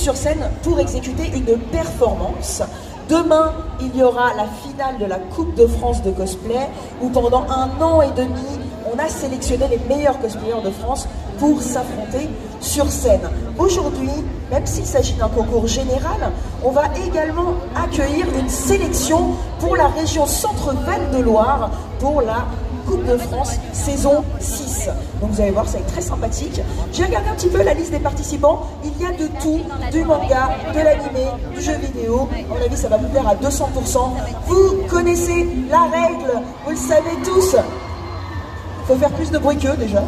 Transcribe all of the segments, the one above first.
sur scène pour exécuter une performance. Demain, il y aura la finale de la Coupe de France de cosplay, où pendant 1 an et demi, on a sélectionné les meilleurs cosplayers de France pour s'affronter sur scène. Aujourd'hui, même s'il s'agit d'un concours général, on va également accueillir une sélection pour la région Centre-Val de Loire pour la Coupe de France saison 6. Donc vous allez voir, ça va être très sympathique. J'ai regardé un petit peu la liste des participants. Il y a de tout, du manga, de l'animé, du jeu vidéo. À mon avis, ça va vous plaire à 200%. Vous connaissez la règle, vous le savez tous. Il faut faire plus de bruit qu'eux déjà.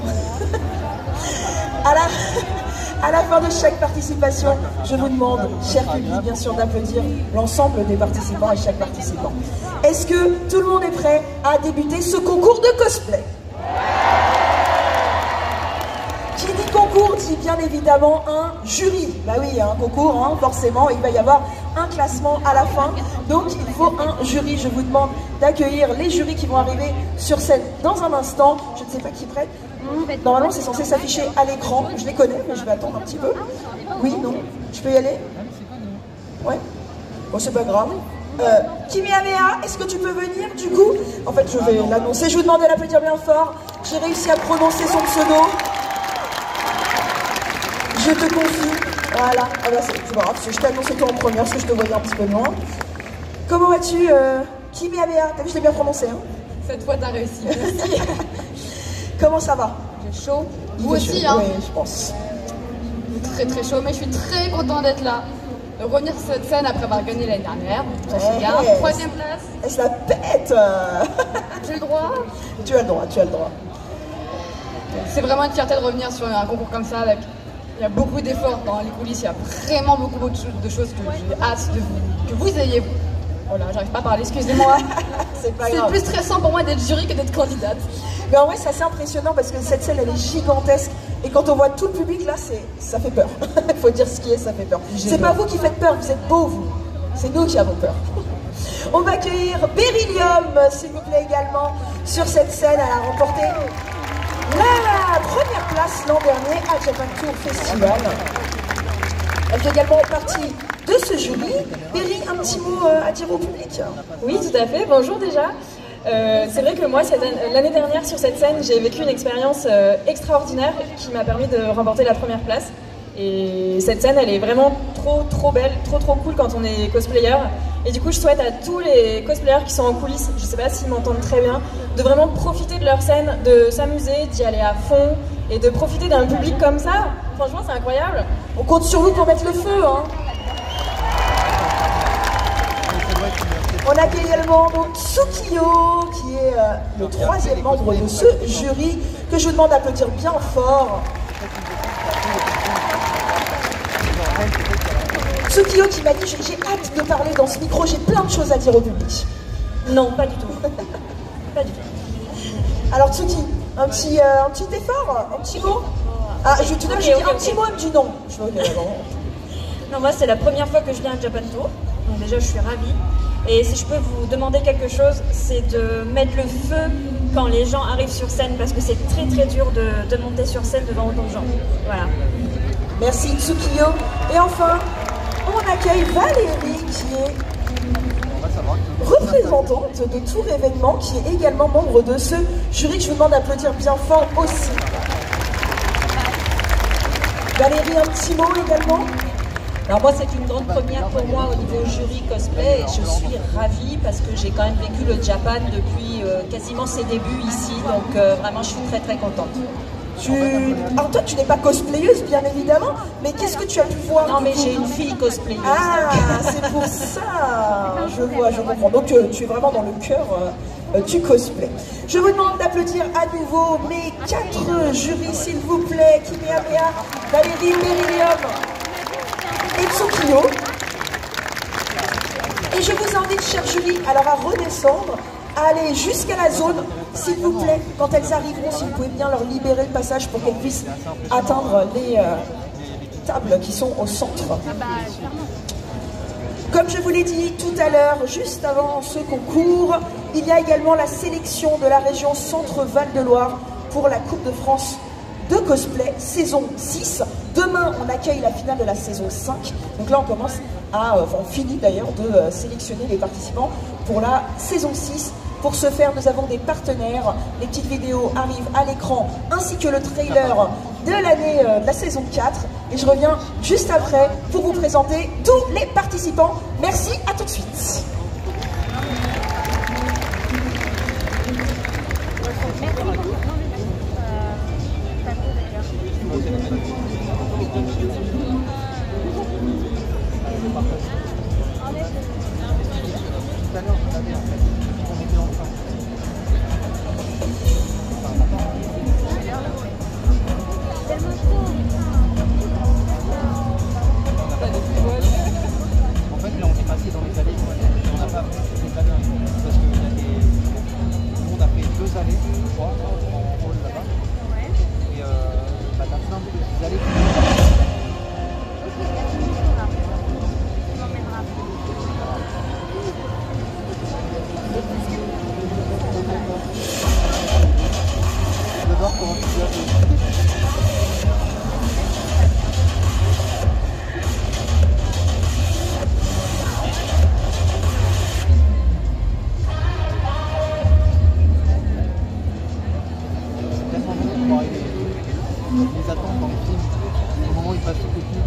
À la fin de chaque participation, je vous demande, cher public, bien sûr, d'applaudir l'ensemble des participants et chaque participant. Est-ce que tout le monde est prêt à débuter ce concours de cosplay? Qui dit concours dit bien évidemment un jury. Bah oui, un concours, hein, forcément, il va y avoir un classement à la fin. Donc il faut un jury. Je vous demande d'accueillir les jurys qui vont arriver sur scène dans un instant. Je ne sais pas qui prête. Normalement, c'est censé s'afficher à l'écran. Je les connais, mais je vais attendre un petit peu. Oui, non. Je peux y aller? Ouais. Bon, c'est pas grave. Kimehameha, est-ce que tu peux venir du coup? En fait, je vais l'annoncer. Je vous demande de l'applaudir bien fort. J'ai réussi à prononcer son pseudo. Je te confie. Voilà. Ah bah, c'est pas grave, parce que je t'ai annoncé toi en première, parce que je te voyais un petit peu loin. Comment vas-tu, Kimehameha? T'as vu, je l'ai bien prononcé, hein? Cette fois, t'as réussi. Merci. Comment ça va? J'ai chaud. Vous aussi, hein? Oui, je pense. Très très chaud, mais je suis très content d'être là. De revenir sur cette scène après avoir gagné l'année dernière. Ça se garde. 3e place. Elle se la pète. J'ai le droit. Tu as le droit, tu as le droit. C'est vraiment une fierté de revenir sur un concours comme ça. Il y a beaucoup d'efforts dans les coulisses. Il y a vraiment beaucoup de choses que j'ai hâte que vous ayez. Oh là, j'arrive pas à parler, excusez-moi. C'est pas grave. C'est plus stressant pour moi d'être jury que d'être candidate. Mais en vrai, c'est assez impressionnant parce que cette scène, elle est gigantesque. Et quand on voit tout le public, là, ça fait peur. Il faut dire ce qui est, ça fait peur. C'est pas vous qui faites peur, vous êtes beaux, vous. C'est nous qui avons peur. On va accueillir Beryllium, s'il vous plaît, également, sur cette scène. Elle a remporté la première place l'an dernier à Japan Tour Festival. Elle fait également partie de ce jury. Berry, un petit mot à dire au public? Oui, tout à fait. Bonjour déjà. C'est vrai que moi, l'année dernière, sur cette scène, j'ai vécu une expérience extraordinaire qui m'a permis de remporter la première place. Et cette scène, elle est vraiment trop belle, trop cool quand on est cosplayer. Et du coup, je souhaite à tous les cosplayers qui sont en coulisses, je sais pas s'ils m'entendent très bien, de vraiment profiter de leur scène, de s'amuser, d'y aller à fond et de profiter d'un public comme ça. Franchement, c'est incroyable. On compte sur vous pour mettre le feu, hein. On accueille également donc Tsukiyo, qui est le 3e membre de ce jury, que je vous demande d'applaudir bien fort. Tsukiyo qui m'a dit, j'ai hâte de parler dans ce micro, j'ai plein de choses à dire au public. Non, pas du tout. Pas du tout. Alors Tsuki, un petit effort, un petit mot. Ah, je te dis un petit mot, elle me dit non. Non, moi c'est la première fois que je viens à Japan Tour, donc déjà je suis ravie. Et si je peux vous demander quelque chose, c'est de mettre le feu quand les gens arrivent sur scène, parce que c'est très dur de monter sur scène devant autant de gens. Voilà. Merci Tsukiyo. Et enfin, on accueille Valérie qui est représentante de Tour Événement, qui est également membre de ce jury que je vous demande d'applaudir bien fort aussi. Valérie, un petit mot également? Alors moi, c'est une grande première pour moi au niveau jury cosplay et je suis ravie parce que j'ai quand même vécu le Japan depuis quasiment ses débuts ici, donc vraiment je suis très contente. Alors toi, tu n'es pas cosplayeuse, bien évidemment, mais qu'est-ce que tu as pu voir? Non, mais j'ai une fille cosplayeuse. Ah, c'est pour ça. Je vois, je comprends. Donc tu es vraiment dans le cœur du cosplay. Je vous demande d'applaudir à nouveau mes 4 jurys, s'il vous plaît. Kimehameha, Valérie, Beryllium et Tsukiyo. Et je vous invite, chers jury, alors à redescendre, à aller jusqu'à la zone, s'il vous plaît. Quand elles arriveront, si vous pouvez bien leur libérer le passage pour qu'elles puissent atteindre les tables qui sont au centre. Comme je vous l'ai dit tout à l'heure, juste avant ce concours, il y a également la sélection de la région Centre-Val de Loire pour la Coupe de France de cosplay saison 6. Demain, Demain, on accueille la finale de la saison 5. Donc là, on commence à, on finit d'ailleurs de sélectionner les participants pour la saison 6. Pour ce faire, nous avons des partenaires. Les petites vidéos arrivent à l'écran, ainsi que le trailer de l'année de la saison 4. Et je reviens juste après pour vous présenter tous les participants. Merci, à tout de suite. Les attentes dans le film, au moment où il passe tout le film.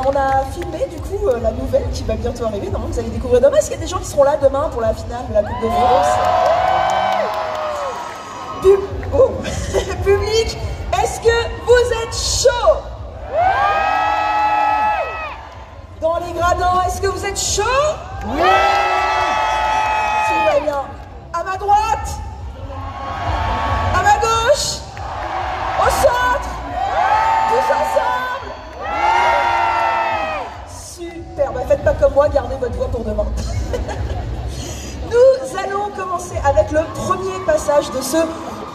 On a filmé du coup la nouvelle qui va bientôt arriver. Normalement, vous allez découvrir demain. Est-ce qu'il y a des gens qui seront là demain pour la finale de la Coupe de France? Oh. public, est-ce que vous êtes chaud? Dans les gradins, est-ce que vous êtes chaud? Oui. Tout va bien. À ma droite? À ma gauche? Au centre? Tous ensemble? Super, bah faites pas comme moi, gardez votre voix pour demain. Nous allons commencer avec le premier passage de ce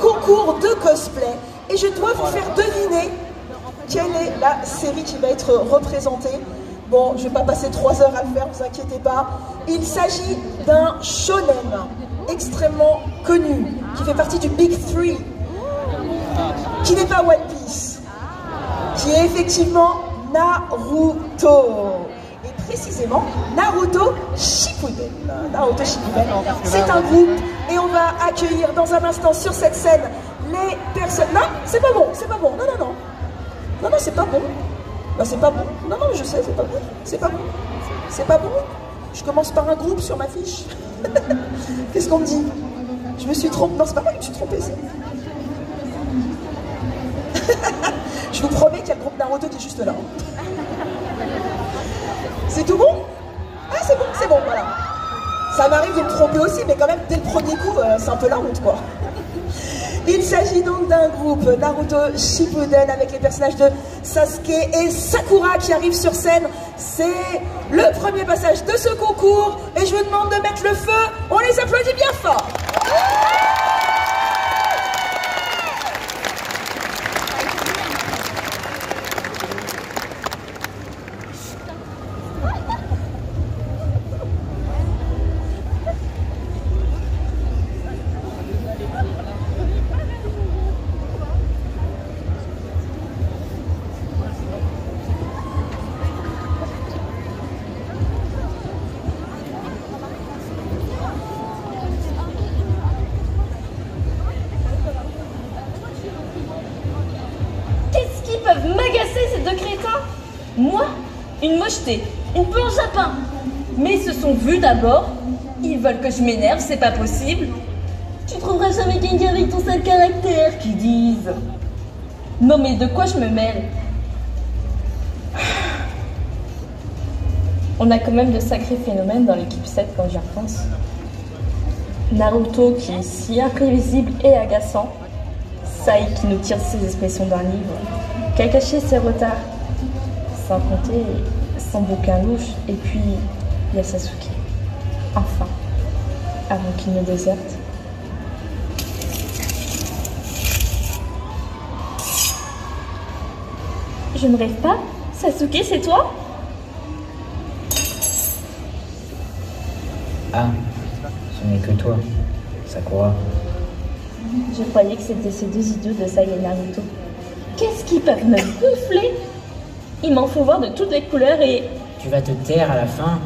concours de cosplay. Et je dois vous faire deviner quelle est la série qui va être représentée. Bon, je ne vais pas passer 3 heures à le faire, ne vous inquiétez pas. Il s'agit d'un shonen extrêmement connu, qui fait partie du Big Three, qui n'est pas One Piece, qui est effectivement Naruto. Et précisément, Naruto Shippuden. Naruto Shippuden, c'est un groupe, et on va accueillir dans un instant sur cette scène les personnes... Non, c'est pas bon, c'est pas bon, non, non, non. Non, non, c'est pas bon. Bah c'est pas bon. Non, non, je sais, c'est pas bon. C'est pas bon. C'est pas bon. Je commence par un groupe sur ma fiche. Qu'est-ce qu'on me dit? Je me suis trompée. Non, c'est pas moi qui me suis trompée, c'est... Je vous promets qu'il y a le groupe Naruto qui est juste là. C'est tout bon? Ah, c'est bon, voilà. Ça m'arrive de me tromper aussi, mais quand même, dès le premier coup, c'est un peu la honte, quoi. Il s'agit donc d'un groupe Naruto Shippuden avec les personnages de Sasuke et Sakura qui arrivent sur scène. C'est le premier passage de ce concours et je vous demande de mettre le feu. On les applaudit bien fort. Moi, une mocheté, une planche à pain. Mais ils se sont vus d'abord. Ils veulent que je m'énerve, c'est pas possible. Tu trouveras jamais quelqu'un avec ton sale caractère qui disent. Non mais de quoi je me mêle? On a quand même de sacrés phénomènes dans l'équipe 7 quand j'y repense. Naruto qui est si imprévisible et agaçant. Sai qui nous tire ses expressions d'un livre. Kakashi ses retards. Sans compter son bouquin louche. Et puis, il y a Sasuke. Enfin, avant qu'il ne déserte. Je ne rêve pas? Sasuke, c'est toi? Ah, ce n'est que toi, Sakura. Je croyais que c'était ces deux idiots de Sai et Naruto. Qu'est-ce qu'ils peuvent me gonfler? Il m'en faut voir de toutes les couleurs et... Tu vas te taire à la fin.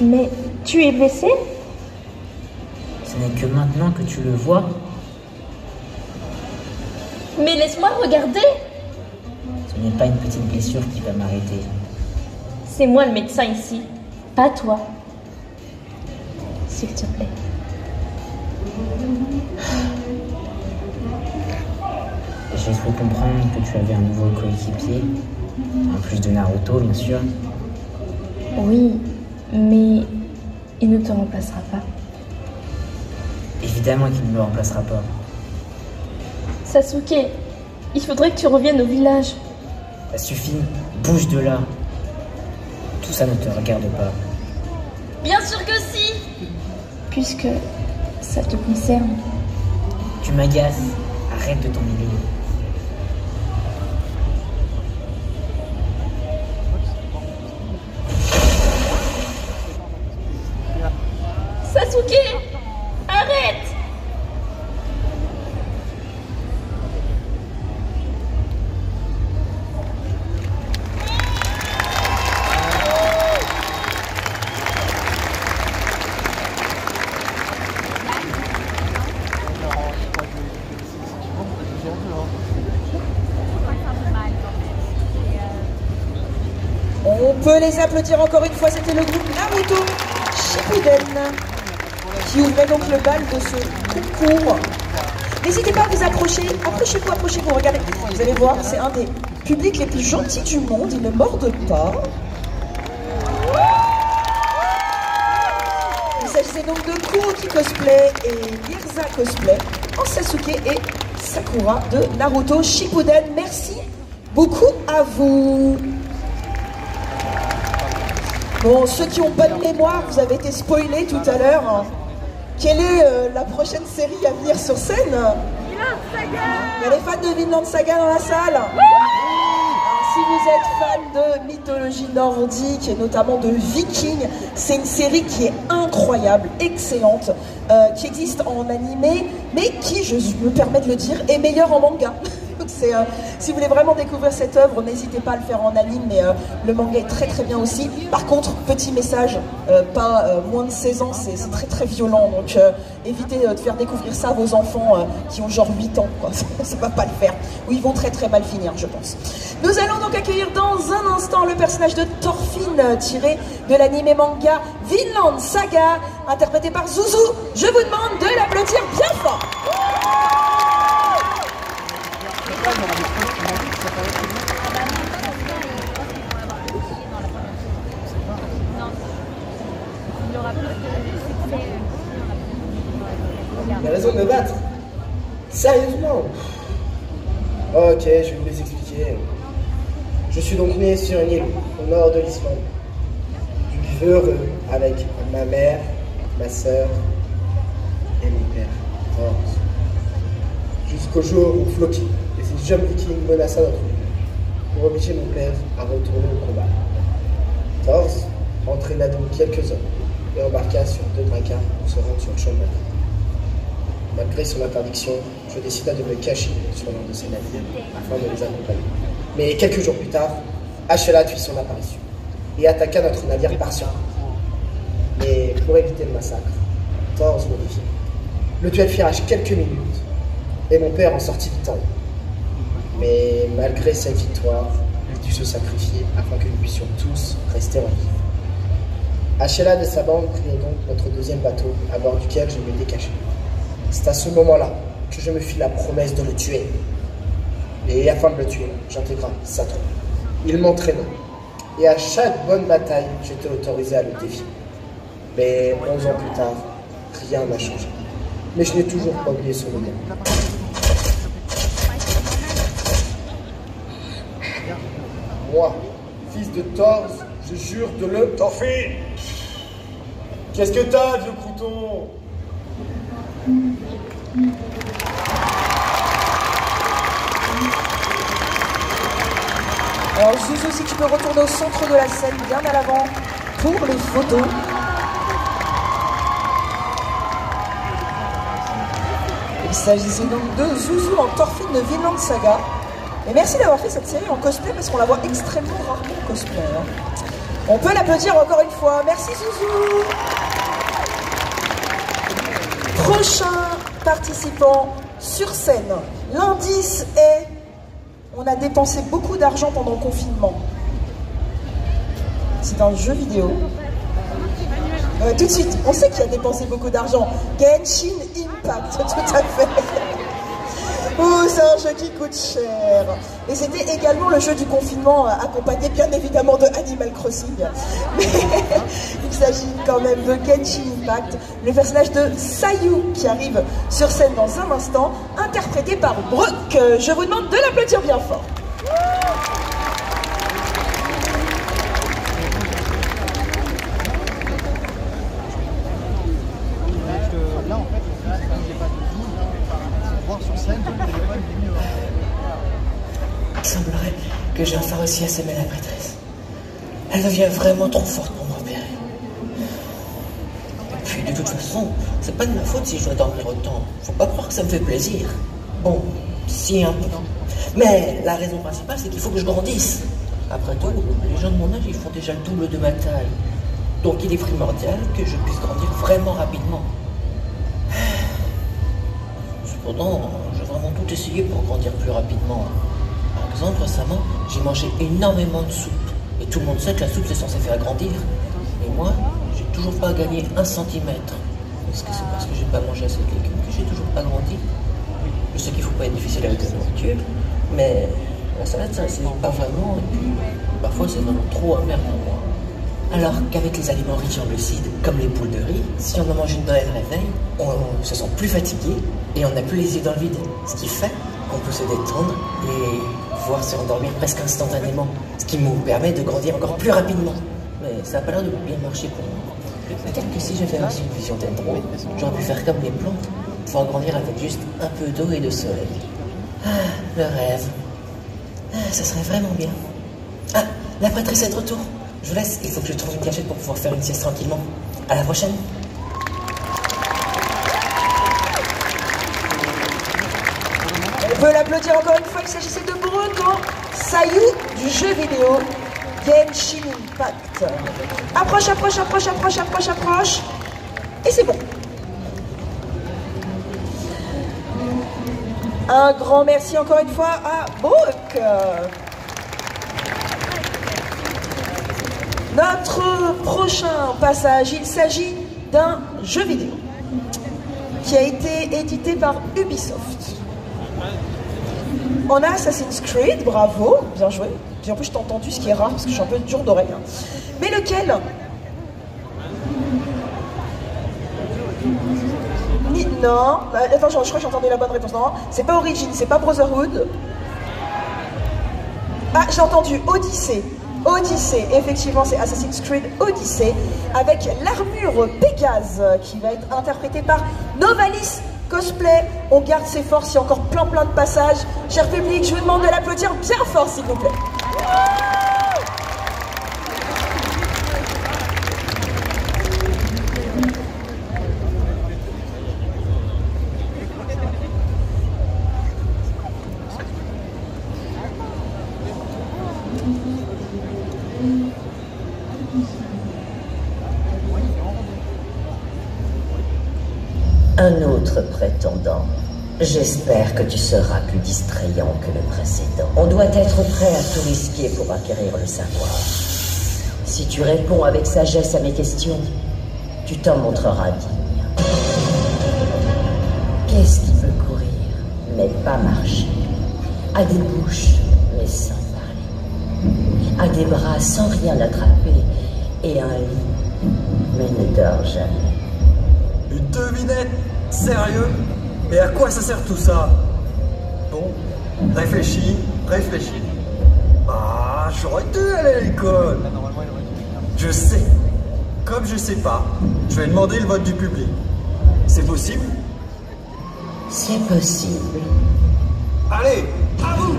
Mais tu es blessé? Ce n'est que maintenant que tu le vois. Mais laisse-moi regarder. Ce n'est pas une petite blessure qui va m'arrêter. C'est moi le médecin ici, pas toi. S'il te plaît. J'ai cru comprendre que tu avais un nouveau coéquipier, en plus de Naruto, bien sûr. Oui, mais il ne te remplacera pas. Évidemment qu'il ne me remplacera pas. Sasuke, il faudrait que tu reviennes au village. Ça suffit, bouge de là. Tout ça ne te regarde pas. Bien sûr que si! Puisque ça te concerne. Tu m'agaces, arrête de t'emmêler. Sasuke, arrête! On peut les applaudir encore une fois, c'était le groupe Naruto Shippuden qui ouvrait donc le bal de ce concours. N'hésitez pas à vous approcher. Approchez-vous, approchez-vous. Regardez, vous allez voir, c'est un des publics les plus gentils du monde. Ils ne mordent pas. Il s'agissait donc de Kuroki Cosplay et Mirza Cosplay en Sasuke et Sakura de Naruto Shippuden. Merci beaucoup à vous. Bon, ceux qui n'ont pas de mémoire, vous avez été spoilés tout à l'heure. Quelle est la prochaine série à venir sur scène? Il y a des fans de Vinland Saga dans la salle. Alors, si vous êtes fan de mythologie nordique et notamment de Vikings, c'est une série qui est incroyable, excellente, qui existe en animé, mais qui, je me permets de le dire, est meilleure en manga. Si vous voulez vraiment découvrir cette œuvre, n'hésitez pas à le faire en anime, mais le manga est très très bien aussi. Par contre, petit message, pas moins de 16 ans, c'est très très violent, donc évitez de faire découvrir ça à vos enfants qui ont genre 8 ans, quoi. Ça va pas le faire, ou ils vont très très mal finir, je pense. Nous allons donc accueillir dans un instant le personnage de Thorfinn, tiré de l'anime manga Vinland Saga, interprété par Zuzu. Je vous demande de l'applaudir bien fort. Il a raison de me battre. Sérieusement. Ok, je vais vous les expliquer. Je suis donc né sur une île au nord de l'Islande. Je vis heureux avec ma mère, ma soeur et mon père. Jusqu'au jour où Floki et ses jeunes vikings menaça notre île pour obliger mon père à retourner au combat. Thor entraîna donc quelques hommes et embarqua sur 2 dracars pour se rendre sur le champ de bataille. Malgré son interdiction, je décida de me cacher sur l'un de ces navires afin de les accompagner. Mais quelques jours plus tard, Ashela fit son apparition et attaqua notre navire par surprise. Mais pour éviter le massacre, Thor me défiait. Le duel fit rage quelques minutes et mon père en sortit victorieux. Mais malgré cette victoire, il dut se sacrifier afin que nous puissions tous rester en vie. Ashela et sa bande prirent donc notre deuxième bateau à bord duquel je m'étais caché. C'est à ce moment-là que je me fis la promesse de le tuer. Et afin de le tuer, j'intégra sa troupe. Il m'entraînait. Et à chaque bonne bataille, j'étais autorisé à le défier. Mais 11 ans plus tard, rien n'a changé. Mais je n'ai toujours pas oublié son modèle. Moi, fils de Thor, je jure de le... Thorfinn! Qu'est-ce que t'as, vieux crouton? Alors Zuzu, si tu peux retourner au centre de la scène, bien à l'avant, pour les photos. Il s'agissait donc de Zuzu en Thorfinn de Vinland Saga. Et merci d'avoir fait cette série en cosplay, parce qu'on la voit extrêmement rarement en cosplay. Hein. On peut l'applaudir encore une fois. Merci Zuzu. Prochain participant sur scène. L'indice est... On a dépensé beaucoup d'argent pendant le confinement. C'est un jeu vidéo. Tout de suite, on sait qui a dépensé beaucoup d'argent. Genshin Impact, tout à fait. Oh, c'est un jeu qui coûte cher. Et c'était également le jeu du confinement, accompagné bien évidemment de Animal Crossing. Mais il s'agit quand même de Genshin Impact, le personnage de Sayu qui arrive sur scène dans un instant, interprété par Brooke. Je vous demande de l'applaudir bien fort. Là, en fait, j'ai pas de zoom, voir sur scène, le téléphone est mieux. Il semblerait que j'ai enfin réussi à s'aimer la prêtresse. Elle devient vraiment trop forte pour me repérer. Et puis, de toute façon, c'est pas de ma faute si je dois dormir autant. Faut pas croire que ça me fait plaisir. Bon, si un peu. Mais la raison principale, c'est qu'il faut que je grandisse. Après tout, les gens de mon âge, ils font déjà le double de ma taille. Donc il est primordial que je puisse grandir vraiment rapidement. Cependant, j'ai vraiment tout essayé pour grandir plus rapidement. Par exemple, récemment, j'ai mangé énormément de soupe. Et tout le monde sait que la soupe, c'est censé faire grandir. Et moi, j'ai toujours pas gagné 1 centimètre. Est-ce que c'est parce que j'ai pas mangé assez de légumes que j'ai toujours pas grandi? Je sais qu'il faut pas être difficile avec la nourriture, mais la salade, ça c'est pas vraiment, et puis parfois c'est vraiment trop amer pour moi. Alors qu'avec les aliments riches en glucides, comme les boules de riz, si on en mange une dans le réveil, on se sent plus fatigué et on n'a plus les yeux dans le vide. Ce qui fait qu'on peut se détendre et pouvoir se rendormir presque instantanément. Ce qui nous permet de grandir encore plus rapidement. Mais ça n'a pas l'air de bien marcher pour moi. Peut-être que si j'avais aussi une vision dendro, j'aurais pu faire comme les plantes, pouvoir grandir avec juste un peu d'eau et de soleil. Ah, le rêve. Ah, ça serait vraiment bien. Ah, la prêtresse est de retour. Je vous laisse, il faut que je trouve une cachette pour pouvoir faire une sieste tranquillement. À la prochaine. On peut l'applaudir encore une fois, il s'agissait de Bruno Sayou du jeu vidéo Genshin Impact. Approche, approche, approche, approche, approche, approche. Et c'est bon. Un grand merci encore une fois à Brooke. Notre prochain passage, il s'agit d'un jeu vidéo qui a été édité par Ubisoft. On a Assassin's Creed, bravo, bien joué. Puis en plus je t'ai entendu, ce qui est rare parce que je suis un peu dur d'oreille. Mais lequel? Non, attends, je crois que j'ai entendu la bonne réponse. Non, c'est pas Origins, c'est pas Brotherhood. Ah, j'ai entendu Odyssey. Odyssey, effectivement c'est Assassin's Creed Odyssey avec l'armure Pégase qui va être interprétée par Novalis Cosplay. On garde ses forces, il y a encore plein de passages. Cher public, je vous demande de l'applaudir bien fort s'il vous plaît. Un autre prétendant. J'espère que tu seras plus distrayant que le précédent. On doit être prêt à tout risquer pour acquérir le savoir. Si tu réponds avec sagesse à mes questions, tu t'en montreras digne. Qu'est-ce qui peut courir, mais pas marcher? A des bouches, mais sans parler. A des bras sans rien attraper. Et un lit, mais ne dort jamais. Une devinette? Sérieux? Et à quoi ça sert tout ça? Bon, réfléchis, réfléchis. Ah, j'aurais dû aller à l'école. Je sais. Comme je sais pas, je vais demander le vote du public. C'est possible? C'est possible. Allez, à vous!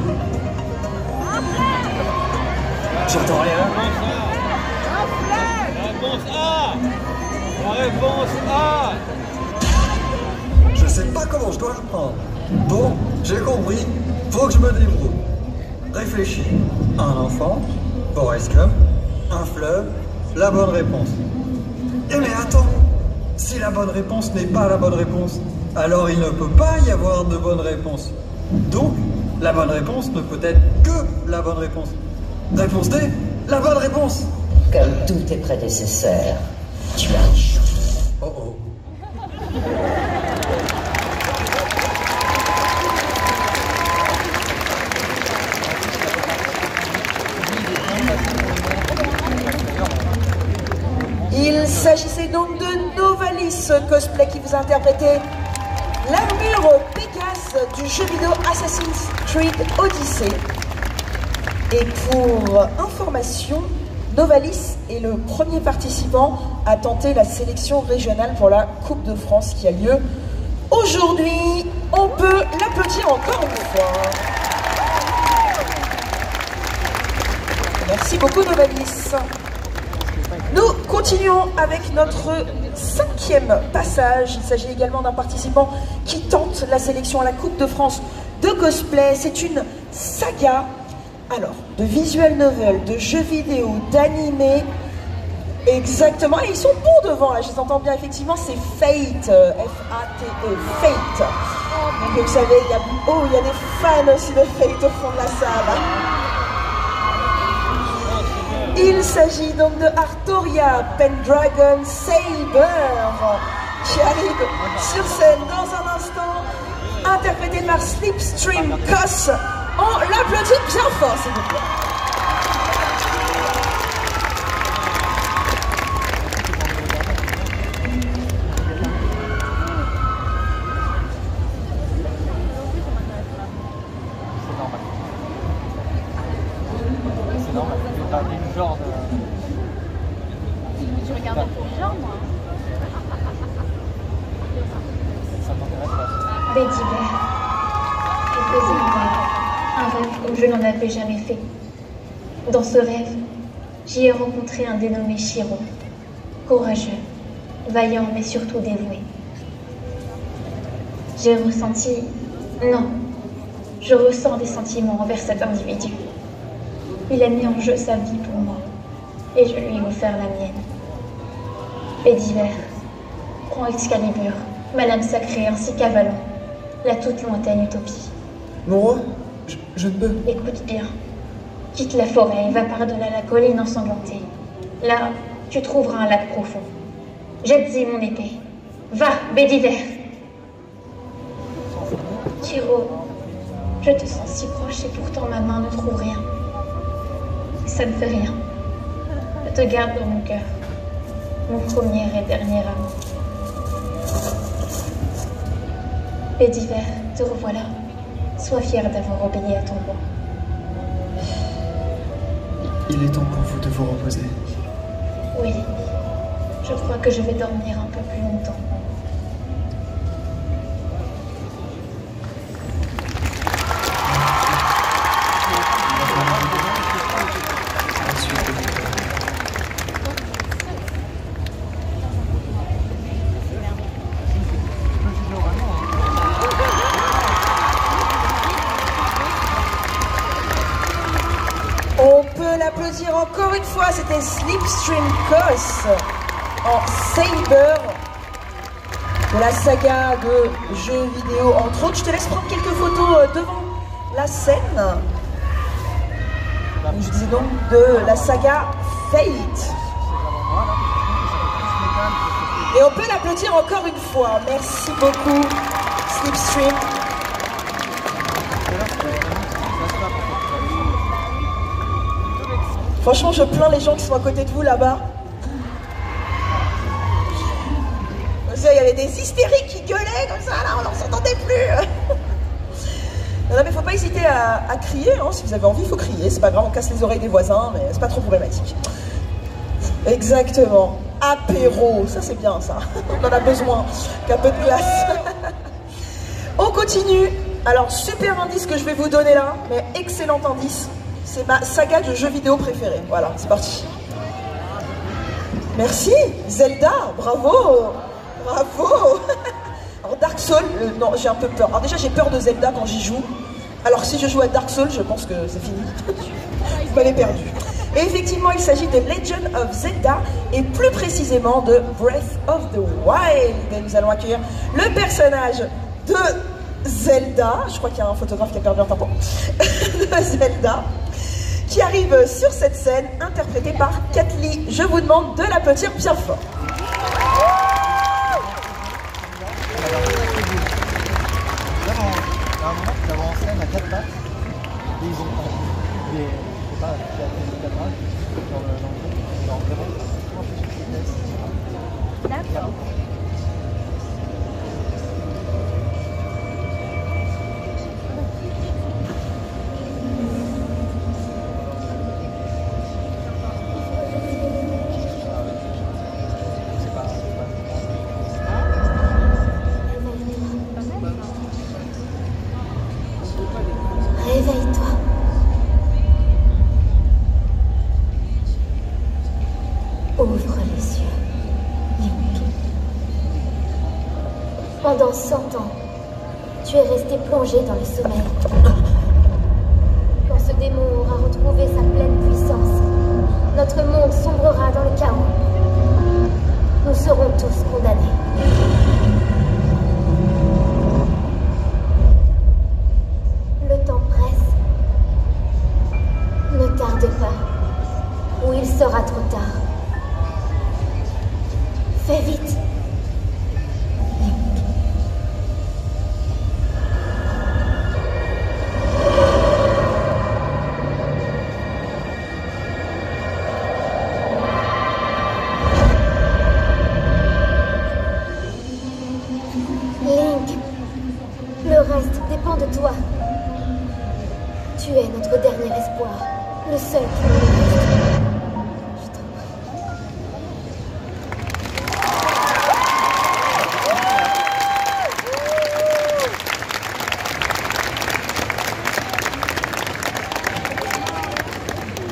J'entends rien. La réponse A! La réponse A! Je sais pas comment je dois le prendre. Bon, j'ai compris. Faut que je me débrouille. Réfléchis. Un enfant, Forrest Gump, un fleuve, la bonne réponse. Eh mais attends! Si la bonne réponse n'est pas la bonne réponse, alors il ne peut pas y avoir de bonne réponse. Donc, la bonne réponse ne peut être que la bonne réponse. Réponse D, la bonne réponse. Comme tous tes prédécesseurs, tu as échoué. Oh oh. Il s'agissait donc de Novalis Cosplay qui vous a interprété l'armure Pégase du jeu vidéo Assassin's Creed Odyssey. Et pour information, Novalis est le premier participant à tenter la sélection régionale pour la Coupe de France qui a lieu aujourd'hui. On peut l'applaudir encore une fois. Merci beaucoup Novalis. Nous continuons avec notre 5e passage. Il s'agit également d'un participant qui tente la sélection à la Coupe de France de cosplay. C'est une saga, alors, de visual novel, de jeux vidéo, d'animés. Exactement, et ils sont bons devant, là, je les entends bien, effectivement, c'est Fate, F-A-T-E, Fate. Donc vous savez, il y a des fans aussi de Fate au fond de la salle. Il s'agit donc de Artoria Pendragon Saber qui arrive sur scène dans un instant. interprété par Slipstream Cos. On l'applaudit bien fort, s'il vous plaît. Je regarde pour les gens, moi. Betty Vert. Je faisais un rêve comme je n'en avais jamais fait. Dans ce rêve, j'y ai rencontré un dénommé Shiro. Courageux, vaillant mais surtout dévoué. J'ai ressenti... Non, je ressens des sentiments envers cet individu. Il a mis en jeu sa vie pour moi, et je lui ai offert la mienne. Pédiver, prends Excalibur, Madame Sacrée ainsi qu'Avalon, la toute lointaine utopie. Mon roi, je ne peux. Écoute bien. Quitte la forêt et va par-delà la colline ensanglantée. Là, tu trouveras un lac profond. Jette-y mon épée. Va, Bédiver. Shiro, je te sens si proche et pourtant ma main ne trouve rien. Ça ne fait rien. Je te garde dans mon cœur. Mon premier et dernier amour. Bédiver, te revoilà. Sois fier d'avoir obéi à ton roi. Il est temps pour vous de vous reposer. Oui, je crois que je vais dormir un peu plus longtemps. On peut l'applaudir encore une fois, c'était Slipstream Cos en Saber de la saga de jeux vidéo entre autres. Je te laisse prendre quelques photos devant la scène. Je disais donc de la saga Fate. Et on peut l'applaudir encore une fois. Merci beaucoup Slipstream. Franchement, je plains les gens qui sont à côté de vous là-bas. Il y avait des hystériques qui gueulaient comme ça, là, on n'en s'entendait plus. Non, mais faut pas hésiter à crier, hein. Si vous avez envie, il faut crier. C'est pas grave, on casse les oreilles des voisins, mais c'est pas trop problématique. Exactement. Apéro, ça c'est bien ça. On en a besoin qu'un peu de glace. On continue. Alors, super indice que je vais vous donner là, mais excellent indice. C'est ma saga de jeux vidéo préférée. Voilà, c'est parti. Merci, Zelda, bravo. Bravo. Alors Dark Souls, non, j'ai un peu peur. Alors déjà, j'ai peur de Zelda quand j'y joue. Alors si je joue à Dark Souls, je pense que c'est fini. Vous m'avez perdu. Et effectivement, il s'agit de Legend of Zelda, et plus précisément de Breath of the Wild. Et nous allons accueillir le personnage de Zelda. Je crois qu'il y a un photographe qui a perdu un tampon. De Zelda, qui arrive sur cette scène, interprétée par Kathleen. Je vous demande de l'applaudir bien fort. À un moment, ils avaient en scène à 4 pattes, et ils ont je sais pas, qui a fait 4 pattes dans le jeu, genre vraiment, d'accord. Réveille-toi. Ouvre les yeux, Link. Pendant 100 ans, tu es resté plongé dans le sommeil. Quand ce démon aura retrouvé sa pleine puissance, notre monde sombrera dans le chaos. Nous serons tous condamnés. Le temps presse. Ne tarde pas, ou il sera trop tard. Fais vite. Tu es notre dernier espoir, le seul qui nous reste. Je t'en prie.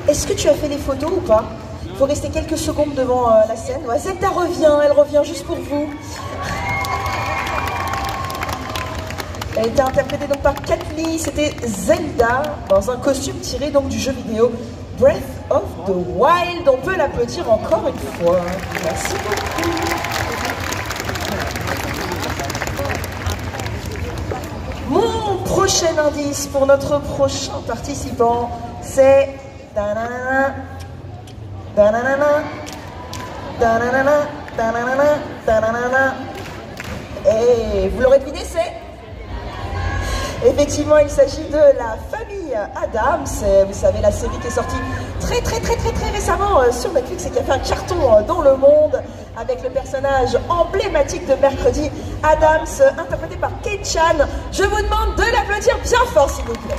Est-ce que tu as fait des photos ou pas? Il faut rester quelques secondes devant la scène. Ouais, Zelda revient, elle revient juste pour vous. Elle a été interprétée donc par Kathleen, c'était Zelda dans un costume tiré donc du jeu vidéo Breath of the Wild. On peut l'applaudir encore une fois. Merci beaucoup. Mon prochain indice pour notre prochain participant, c'est danana, danana, danana, danana, danana. Et vous l'aurez deviné, c'est... Effectivement, il s'agit de la famille Addams. Vous savez, la série qui est sortie très récemment sur Netflix et qui a fait un carton dans le monde avec le personnage emblématique de Mercredi, Addams, interprété par Kate Chan. Je vous demande de l'applaudir bien fort, s'il vous plaît.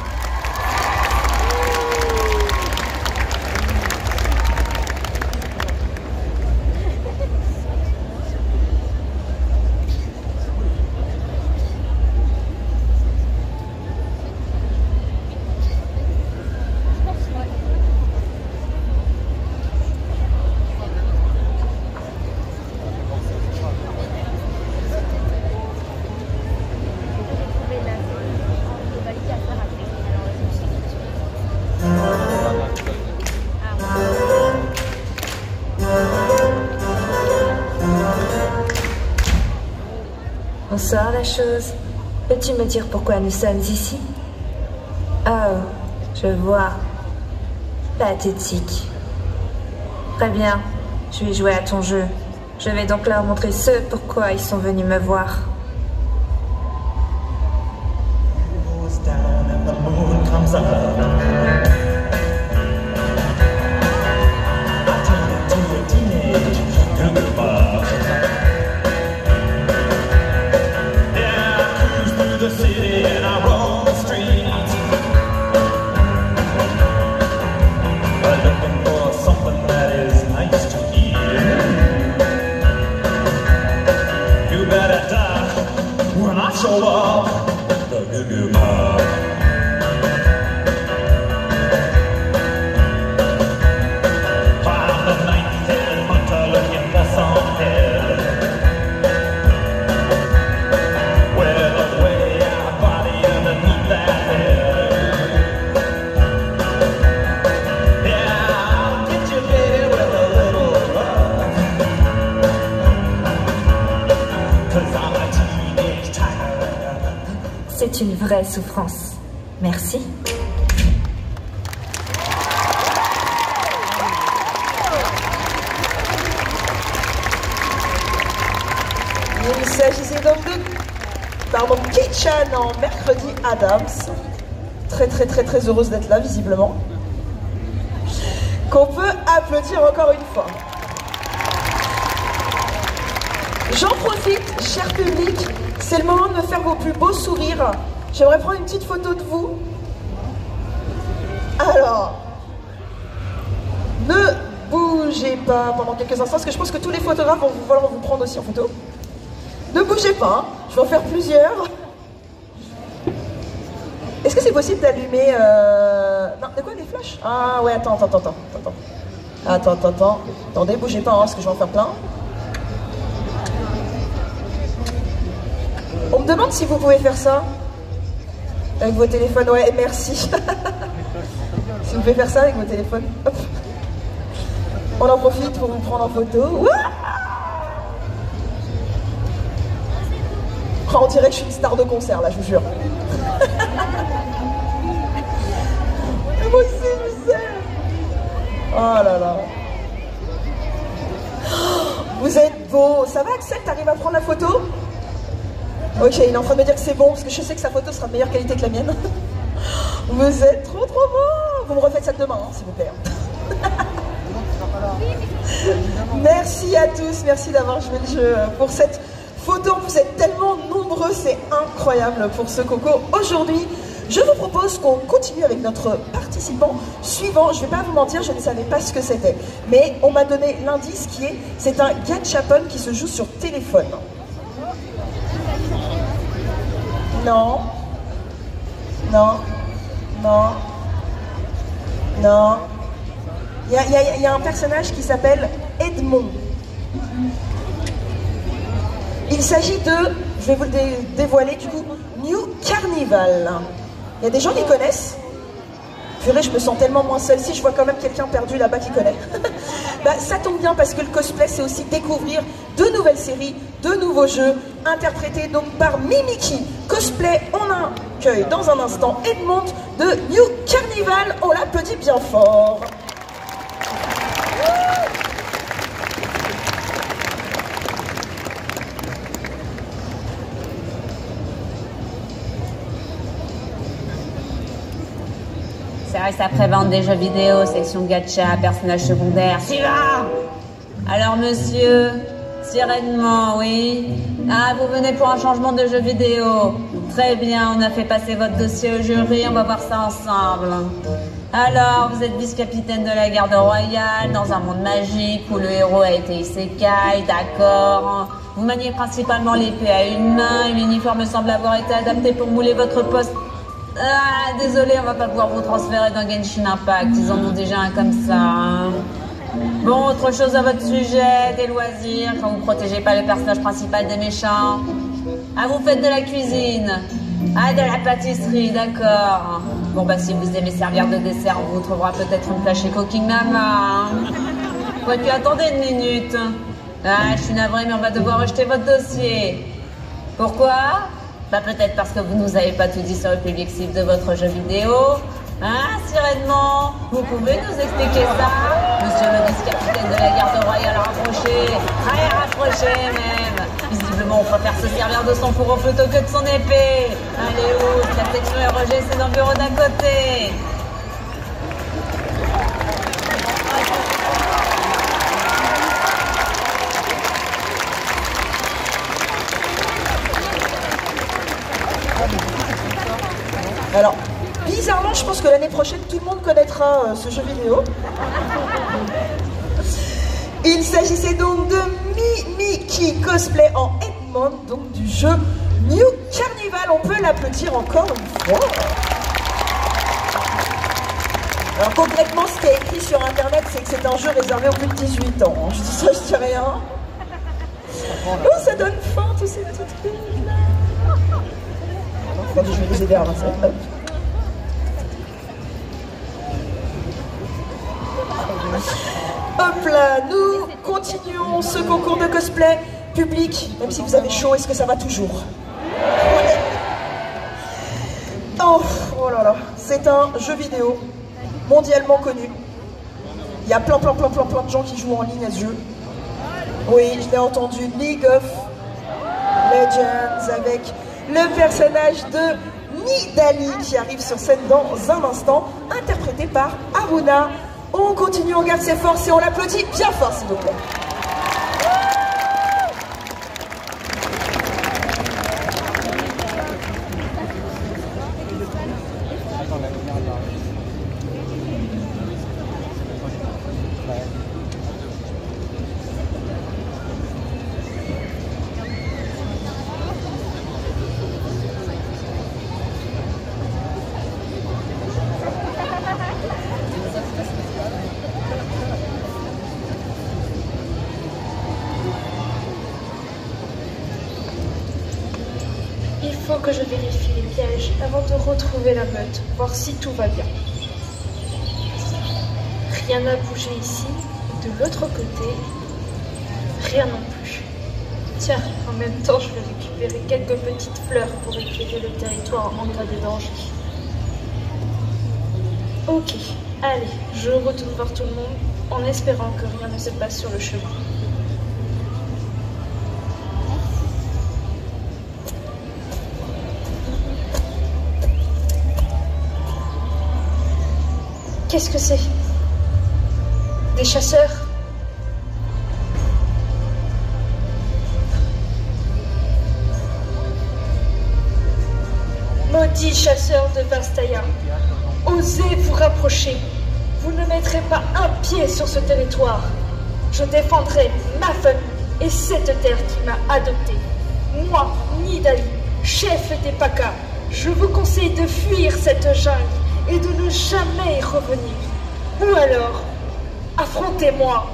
Bonsoir la chose. Peux-tu me dire pourquoi nous sommes ici? Oh, je vois. Pathétique. Très bien, je vais jouer à ton jeu. Je vais donc leur montrer ce pourquoi ils sont venus me voir. C'est une vraie souffrance. Merci. Il s'agissait donc de Kate Chan en Mercredi Addams. Très heureuse d'être là, visiblement. Qu'on peut applaudir encore une fois. J'en profite, cher public, c'est le moment de me faire vos plus beaux sourires. J'aimerais prendre une petite photo de vous. Alors, ne bougez pas pendant quelques instants, parce que je pense que tous les photographes vont vouloir vous prendre aussi en photo. Ne bougez pas, hein. Je vais en faire plusieurs. Est-ce que c'est possible d'allumer... Non, de quoi, les flashs? Ah ouais, attends. Attendez, bougez pas, hein, parce que je vais en faire plein. On me demande si vous pouvez faire ça avec vos téléphones. Ouais, merci. Si vous pouvez faire ça avec vos téléphones. Hop. On en profite pour vous prendre en photo. Ouah, on dirait que je suis une star de concert là, je vous jure. Moi aussi, je sais. Oh là là. Vous êtes beau. Ça va, Axel? T'arrives à prendre la photo? Ok, il est en train de me dire que c'est bon, parce que je sais que sa photo sera de meilleure qualité que la mienne. Vous êtes trop beau. Vous me refaites ça demain, hein, s'il vous plaît. Merci à tous, merci d'avoir joué le jeu pour cette photo. Vous êtes tellement nombreux, c'est incroyable pour ce Coco. Aujourd'hui, je vous propose propose qu'on continue avec notre participant suivant. Je ne vais pas vous mentir, je ne savais pas ce que c'était. Mais on m'a donné l'indice qui est, c'est un gachapon qui se joue sur téléphone. Non. Non. Non. Non. Il y a un personnage qui s'appelle Edmond. Il s'agit de, je vais vous le dévoiler du coup, New Carnival. Il y a des gens qui connaissent. Purée, je me sens tellement moins seule. Si je vois quand même quelqu'un perdu là-bas qui connaît. Bah, ça tombe bien parce que le cosplay, c'est aussi découvrir de nouvelles séries, de nouveaux jeux, interprétés donc par Mimiki. Cosplay, on accueille dans un instant Edmond de New Carnival. On l'applaudit bien fort. Service après-vente des jeux vidéo, section gacha, personnages secondaires, suivant. Alors monsieur, sereinement, oui. Ah, vous venez pour un changement de jeu vidéo. Très bien, on a fait passer votre dossier au jury, on va voir ça ensemble. Alors, vous êtes vice-capitaine de la garde royale, dans un monde magique où le héros a été isekai, d'accord. Vous maniez principalement l'épée à une main, et l'uniforme semble avoir été adapté pour mouler votre poste. Ah, désolé, on va pas pouvoir vous transférer dans Genshin Impact, ils en ont déjà un comme ça. Hein. Bon, autre chose à votre sujet, des loisirs, quand vous protégez pas le personnage principal des méchants. Ah, vous faites de la cuisine. Ah, de la pâtisserie, d'accord. Bon, bah si vous aimez servir de dessert, on vous trouvera peut-être une plage chez Cooking Mama. Hein. Quoique, attendez une minute. Ah, je suis navrée, mais on va devoir rejeter votre dossier. Pourquoi ? Bah peut-être parce que vous nous avez pas tout dit sur le public cible de votre jeu vidéo. Hein, Siredement, vous pouvez nous expliquer ça? Monsieur le vice-capitaine de la garde royale, rapproché, très rapproché même. Visiblement, on préfère se servir de son fourreau plutôt que de son épée. Allez, où? La section RG, c'est dans le bureau d'à côté. Alors, bizarrement, je pense que l'année prochaine, tout le monde connaîtra ce jeu vidéo. Il s'agissait donc de Mimiki cosplay en Edmond, donc du jeu New Carnival. On peut l'applaudir encore une fois. Alors concrètement, ce qui est écrit sur internet, c'est que c'est un jeu réservé aux plus de 18 ans. Je dis ça, je dis rien. Oh, ça donne faim, tous ces petits trucs là. Attendez, je vais les aider à avancer. Hop là, nous continuons ce concours de cosplay public. Même si vous avez chaud, est-ce que ça va toujours? Oh là là, c'est un jeu vidéo mondialement connu. Il y a plein de gens qui jouent en ligne à ce jeu. Oui, je l'ai entendu, League of Legends avec le personnage de Nidali qui arrive sur scène dans un instant, interprété par Aruna. On continue, on garde ses forces et on l'applaudit bien fort s'il vous plaît. Il faut que je vérifie les pièges avant de retrouver la meute, voir si tout va bien. Rien n'a bougé ici, et de l'autre côté, rien non plus. Tiens, en même temps, je vais récupérer quelques petites fleurs pour éclairer le territoire en cas de danger. Ok, allez, je retourne voir tout le monde en espérant que rien ne se passe sur le chemin. Qu'est-ce que c'est? Des chasseurs? Mon Maudits chasseurs de Vastaya, osez vous rapprocher. Vous ne mettrez pas un pied sur ce territoire. Je défendrai ma famille et cette terre qui m'a adopté. Moi, Nidali, chef des Pakas, je vous conseille de fuir cette jungle et de ne jamais y revenir. Ou alors, affrontez-moi.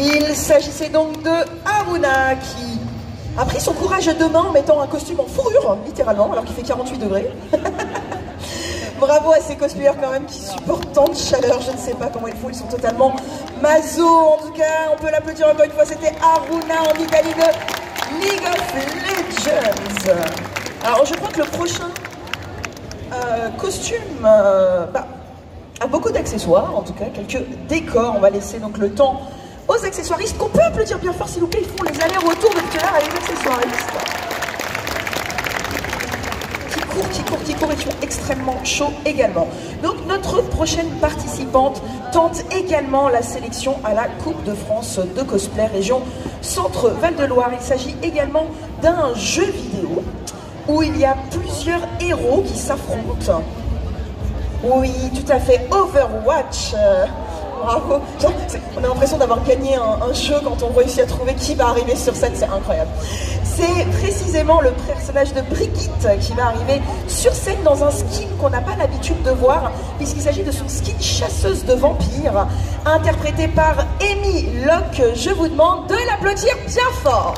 Il s'agissait donc de Aruna qui a pris son courage à deux mains en mettant un costume en fourrure, littéralement, alors qu'il fait 48 degrés. Bravo à ces cosplayers quand même qui supportent tant de chaleur, je ne sais pas comment ils font, ils sont totalement maso. En tout cas, on peut l'applaudir encore une fois, c'était Aruna en Italie de League of Legends. Alors je crois que le prochain costume a beaucoup d'accessoires, en tout cas quelques décors. On va laisser donc le temps aux accessoiristes, qu'on peut applaudir bien fort s'il vous plaît, ils font les allers-retours depuis tout à l'heure avec les accessoiristes. Qui courent et qui sont extrêmement chauds également. Donc notre prochaine participante tente également la sélection à la Coupe de France de cosplay région Centre-Val de Loire. Il s'agit également d'un jeu vidéo où il y a plusieurs héros qui s'affrontent. Oui, tout à fait, Overwatch. Bravo. On a l'impression d'avoir gagné un jeu quand on réussit à trouver qui va arriver sur scène, c'est incroyable. C'est précisément le personnage de Brigitte qui va arriver sur scène dans un skin qu'on n'a pas l'habitude de voir, puisqu'il s'agit de son skin chasseuse de vampires, interprété par Amy Locke. Je vous demande de l'applaudir bien fort.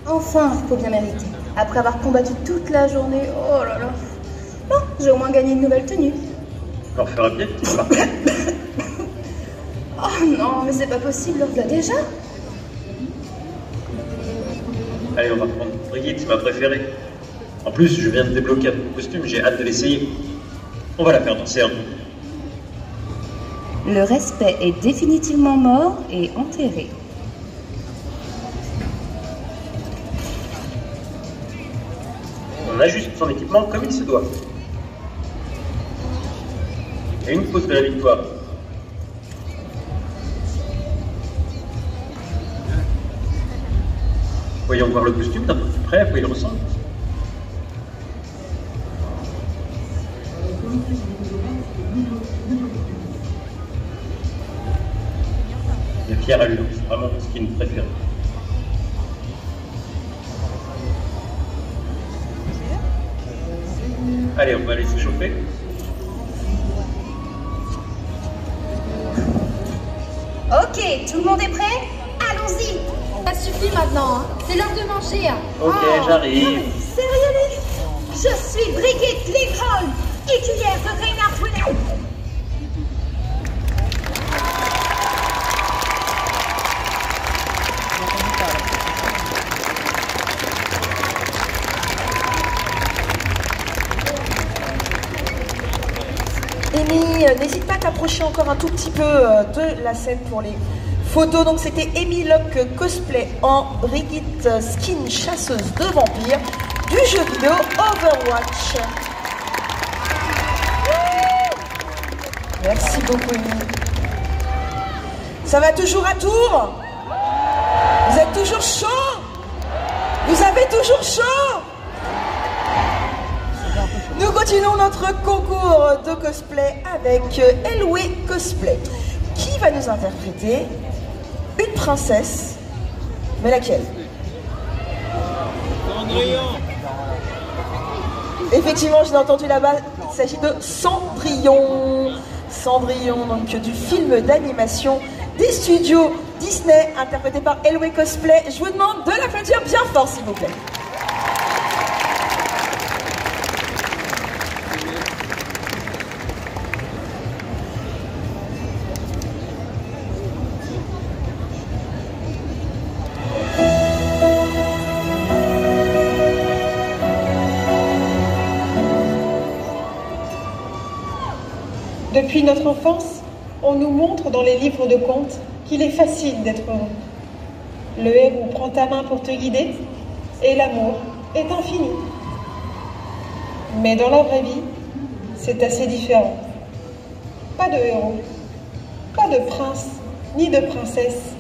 Enfin, faut bien mériter. Après avoir combattu toute la journée, oh là là. Bon, j'ai au moins gagné une nouvelle tenue. Encore faire à pied, Oh non, mais c'est pas possible, l'heure de la déjà. Allez, on va prendre Brigitte, c'est ma préférée. En plus, je viens de débloquer un costume, j'ai hâte de l'essayer. On va la faire danser un peu. Le respect est définitivement mort et enterré. On ajuste son équipement comme il se doit. Et une pause de la victoire. Voyons voir le costume d'un peu plus près, à quoi il ressemble. Les fiers allures, c'est vraiment mon skin préféré. Allez, on va aller s'échauffer. Ok, tout le monde est prêt? Allons-y. Ça suffit maintenant, hein. C'est l'heure de manger. Ok, j'arrive. Sérieux? Je suis Brigitte Lindholm, écuyère de Reinhard Wilhelm. Amy, n'hésite pas à t'approcher encore un tout petit peu de la scène pour les photos. Donc c'était Amy Locke cosplay en Brigitte skin chasseuse de vampires du jeu vidéo Overwatch. Merci beaucoup Amy. Ça va toujours à tour? Vous êtes toujours chaud? Vous avez toujours chaud? continuons notre concours de cosplay avec Elway Cosplay, qui va nous interpréter une princesse, mais laquelle? Cendrillon. Effectivement, je l'ai entendu là-bas, il s'agit de Cendrillon. Cendrillon, donc du film d'animation des studios Disney, interprété par Elway Cosplay. Je vous demande de l'applaudir bien fort, s'il vous plaît. Depuis notre enfance, on nous montre dans les livres de contes qu'il est facile d'être heureux. Le héros prend ta main pour te guider et l'amour est infini. Mais dans la vraie vie, c'est assez différent. Pas de héros, pas de prince ni de princesse,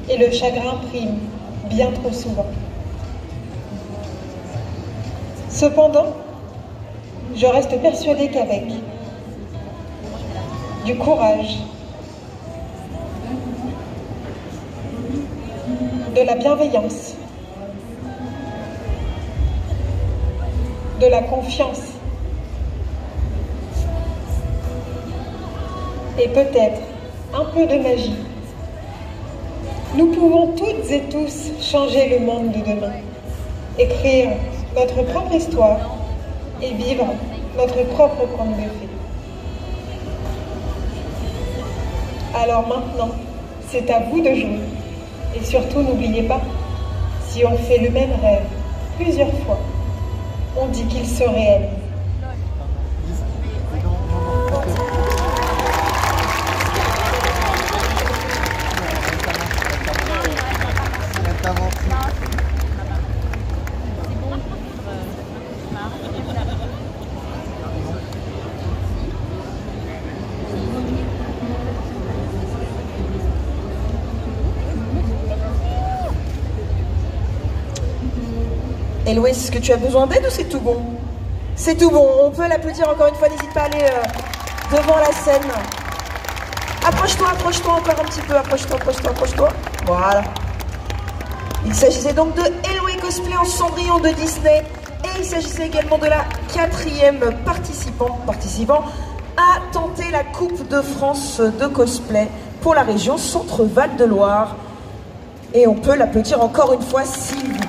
et le chagrin prime bien trop souvent. Cependant, je reste persuadée qu'avec du courage, de la bienveillance, de la confiance et peut-être un peu de magie, nous pouvons toutes et tous changer le monde de demain, écrire notre propre histoire et vivre notre propre conte de fées. Alors maintenant, c'est à vous de jouer. Et surtout, n'oubliez pas, si on fait le même rêve plusieurs fois, on dit qu'il se réalise. Elway, est-ce que tu as besoin d'aide ou c'est tout bon? C'est tout bon, on peut l'applaudir encore une fois, n'hésite pas à aller devant la scène. Approche-toi encore un petit peu, approche-toi. Voilà. Il s'agissait donc de Elway Cosplay en Cendrillon de Disney, et il s'agissait également de la 4e participant à tenter la Coupe de France de cosplay pour la région Centre-Val de Loire. Et on peut l'applaudir encore une fois, s'il vous plaît.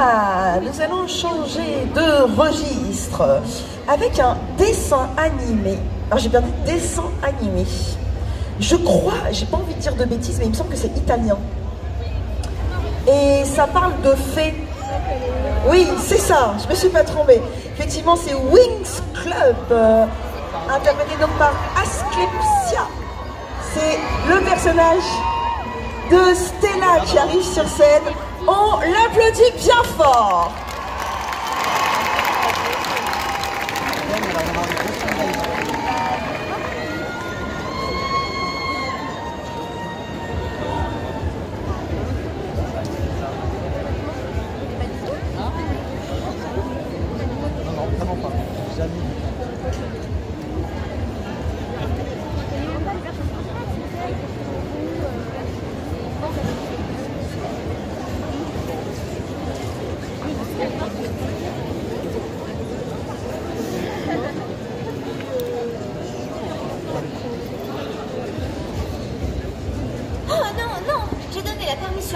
Ah, nous allons changer de registre avec un dessin animé. Alors j'ai bien dit dessin animé. Je crois, j'ai pas envie de dire de bêtises, mais il me semble que c'est italien. Et ça parle de fées. Oui, c'est ça, je me suis pas trompée. Effectivement, c'est Winx Club, interprété donc par Asclepsia. C'est le personnage de Stella qui arrive sur scène. On l'applaudit bien fort.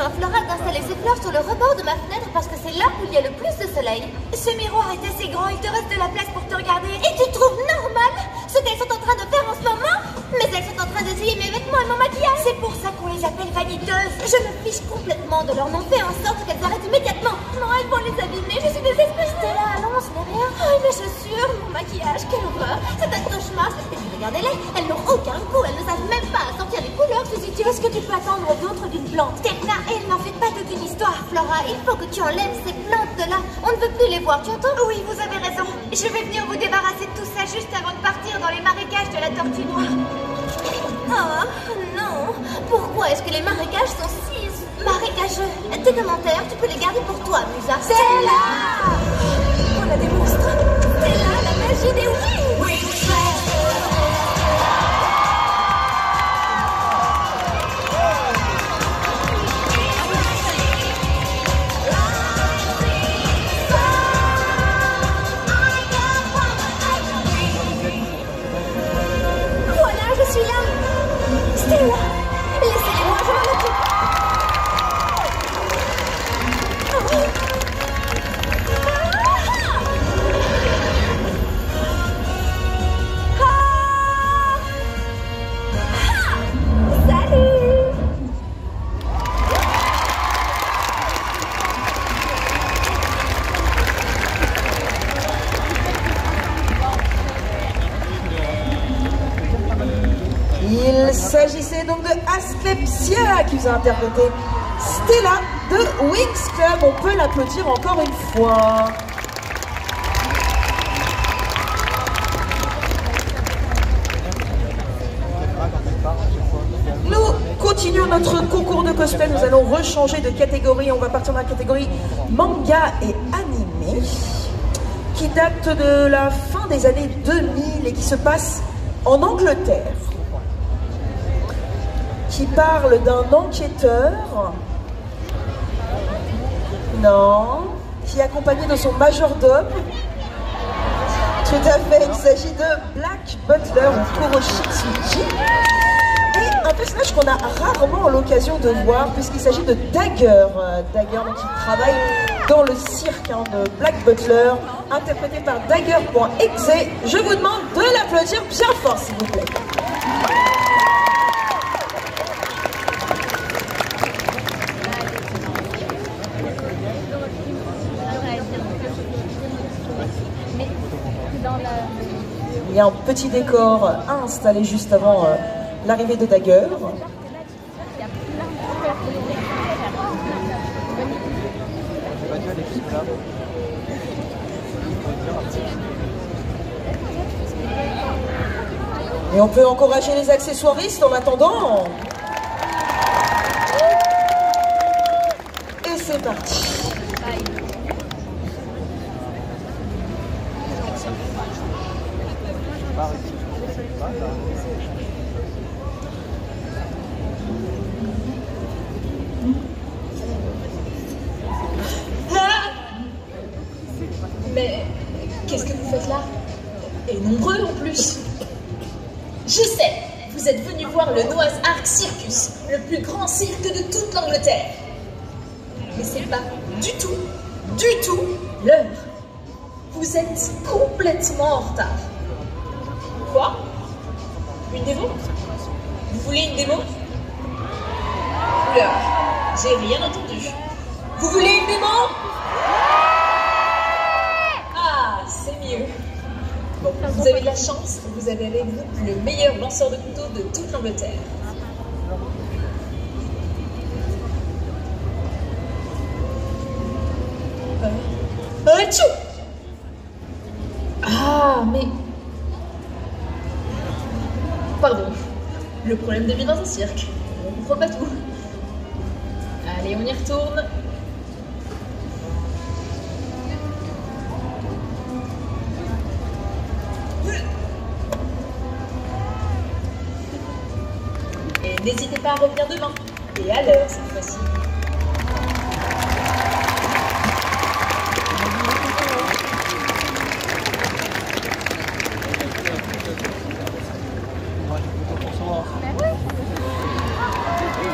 À Flora d'installer ses fleurs sur le rebord de ma fenêtre parce que c'est là où il y a le plus de soleil. Ce miroir est assez grand, il te reste de la place pour te regarder. Et tu trouves normal ce qu'elles sont en train de faire en ce moment? Mais elles sont en train d'essayer mes vêtements et mon maquillage. C'est pour ça qu'on les appelle vaniteuses. Je me fiche complètement de leur nom. Fais en sorte qu'elles arrêtent immédiatement. Non, elles vont les abîmer, je suis désespérée. Stella, allons, ce n'est rien. Oh, mes chaussures, mon maquillage, quelle horreur. C'est un cauchemar. Et puis regardez-les, elles n'ont aucun goût. Elles ne savent même pas sortir les couleurs. Qu'est-ce que tu peux attendre d'autre d'une plante? Terna, elle n'en fait pas toute une histoire, Flora. Il faut que tu enlèves ces plantes de là. On ne veut plus les voir, tu entends? Oui, vous avez raison. Je vais venir vous débarrasser de tout ça juste avant de partir dans les marécages de la Tortue Noire. Oh, non. Pourquoi est-ce que les marécages sont si marécageux? Ces commentaires, tu peux les garder pour toi, Musa. Stella! On a des monstres. Stella, la magie des wings! Voilà, je suis là. Stella, laissez-moi, je m'en occupe. Il s'agissait donc de Asclepsia qui vous a interprété Stella de Winx Club. On peut l'applaudir encore une fois. Nous continuons notre concours de cosplay. Nous allons rechanger de catégorie. On va partir dans la catégorie manga et animé, qui date de la fin des années 2000 et qui se passe en Angleterre, qui parle d'un enquêteur, qui est accompagné de son majordome. Tout à fait, il s'agit de Black Butler ou Kuroshitsuji, et un personnage qu'on a rarement l'occasion de voir puisqu'il s'agit de Dagger. Dagger, donc, qui travaille dans le cirque de Black Butler, interprété par Dagger.exe. Je vous demande de l'applaudir bien fort, s'il vous plaît. Il y a un petit décor à installer juste avant l'arrivée de Dagger. Et on peut encourager les accessoiristes en attendant. Et c'est parti. Mais qu'est-ce que vous faites là? Et nombreux en plus. Je sais, vous êtes venus voir le Noah's Ark Circus, le plus grand cirque de toute l'Angleterre. Mais c'est pas du tout l'heure. Vous êtes complètement en retard. Quoi? Une démo? Vous voulez une démo? Oula, j'ai rien entendu. Vous voulez une démo? Ah, c'est mieux. Bon, vous avez de la chance, vous avez avec vous le meilleur lanceur de couteaux de toute l'Angleterre. Tchou! Ah, mais... Pardon, le problème de vie dans un cirque. On comprend pas tout. Allez, on y retourne. Et n'hésitez pas à revenir demain. Et à l'heure cette fois-ci.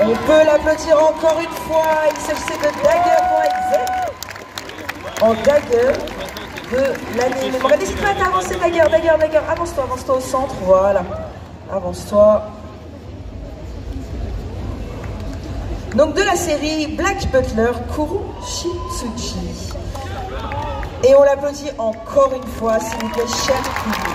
On peut l'applaudir encore une fois. Il s'agissait de Dagger.exe en Dagger de l'année. N'hésite pas à t'avancer, Dagger. Avance-toi au centre. Voilà. Avance-toi. Donc de la série Black Butler Kuroshitsuji. Et on l'applaudit encore une fois, s'il vous plaît, cher public.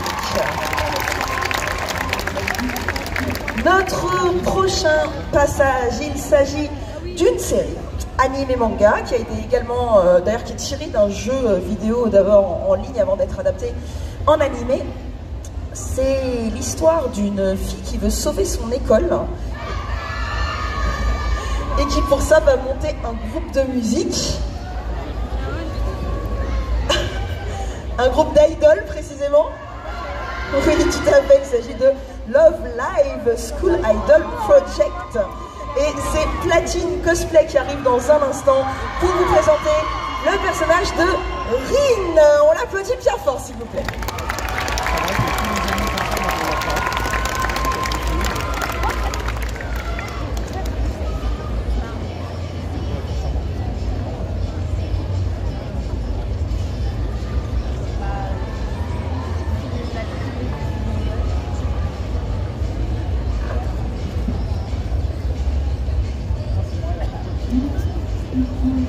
Notre prochain passage, il s'agit d'une série anime et manga qui a été également, d'ailleurs qui est tirée d'un jeu vidéo d'abord en ligne avant d'être adapté en animé. C'est l'histoire d'une fille qui veut sauver son école et qui pour ça va monter un groupe de musique. Un groupe d'idoles précisément. Oui, tout à fait, il s'agit de Love Live School Idol Project. Et c'est Platine Cosplay qui arrive dans un instant pour vous présenter le personnage de Rin. On l'applaudit bien fort s'il vous plaît.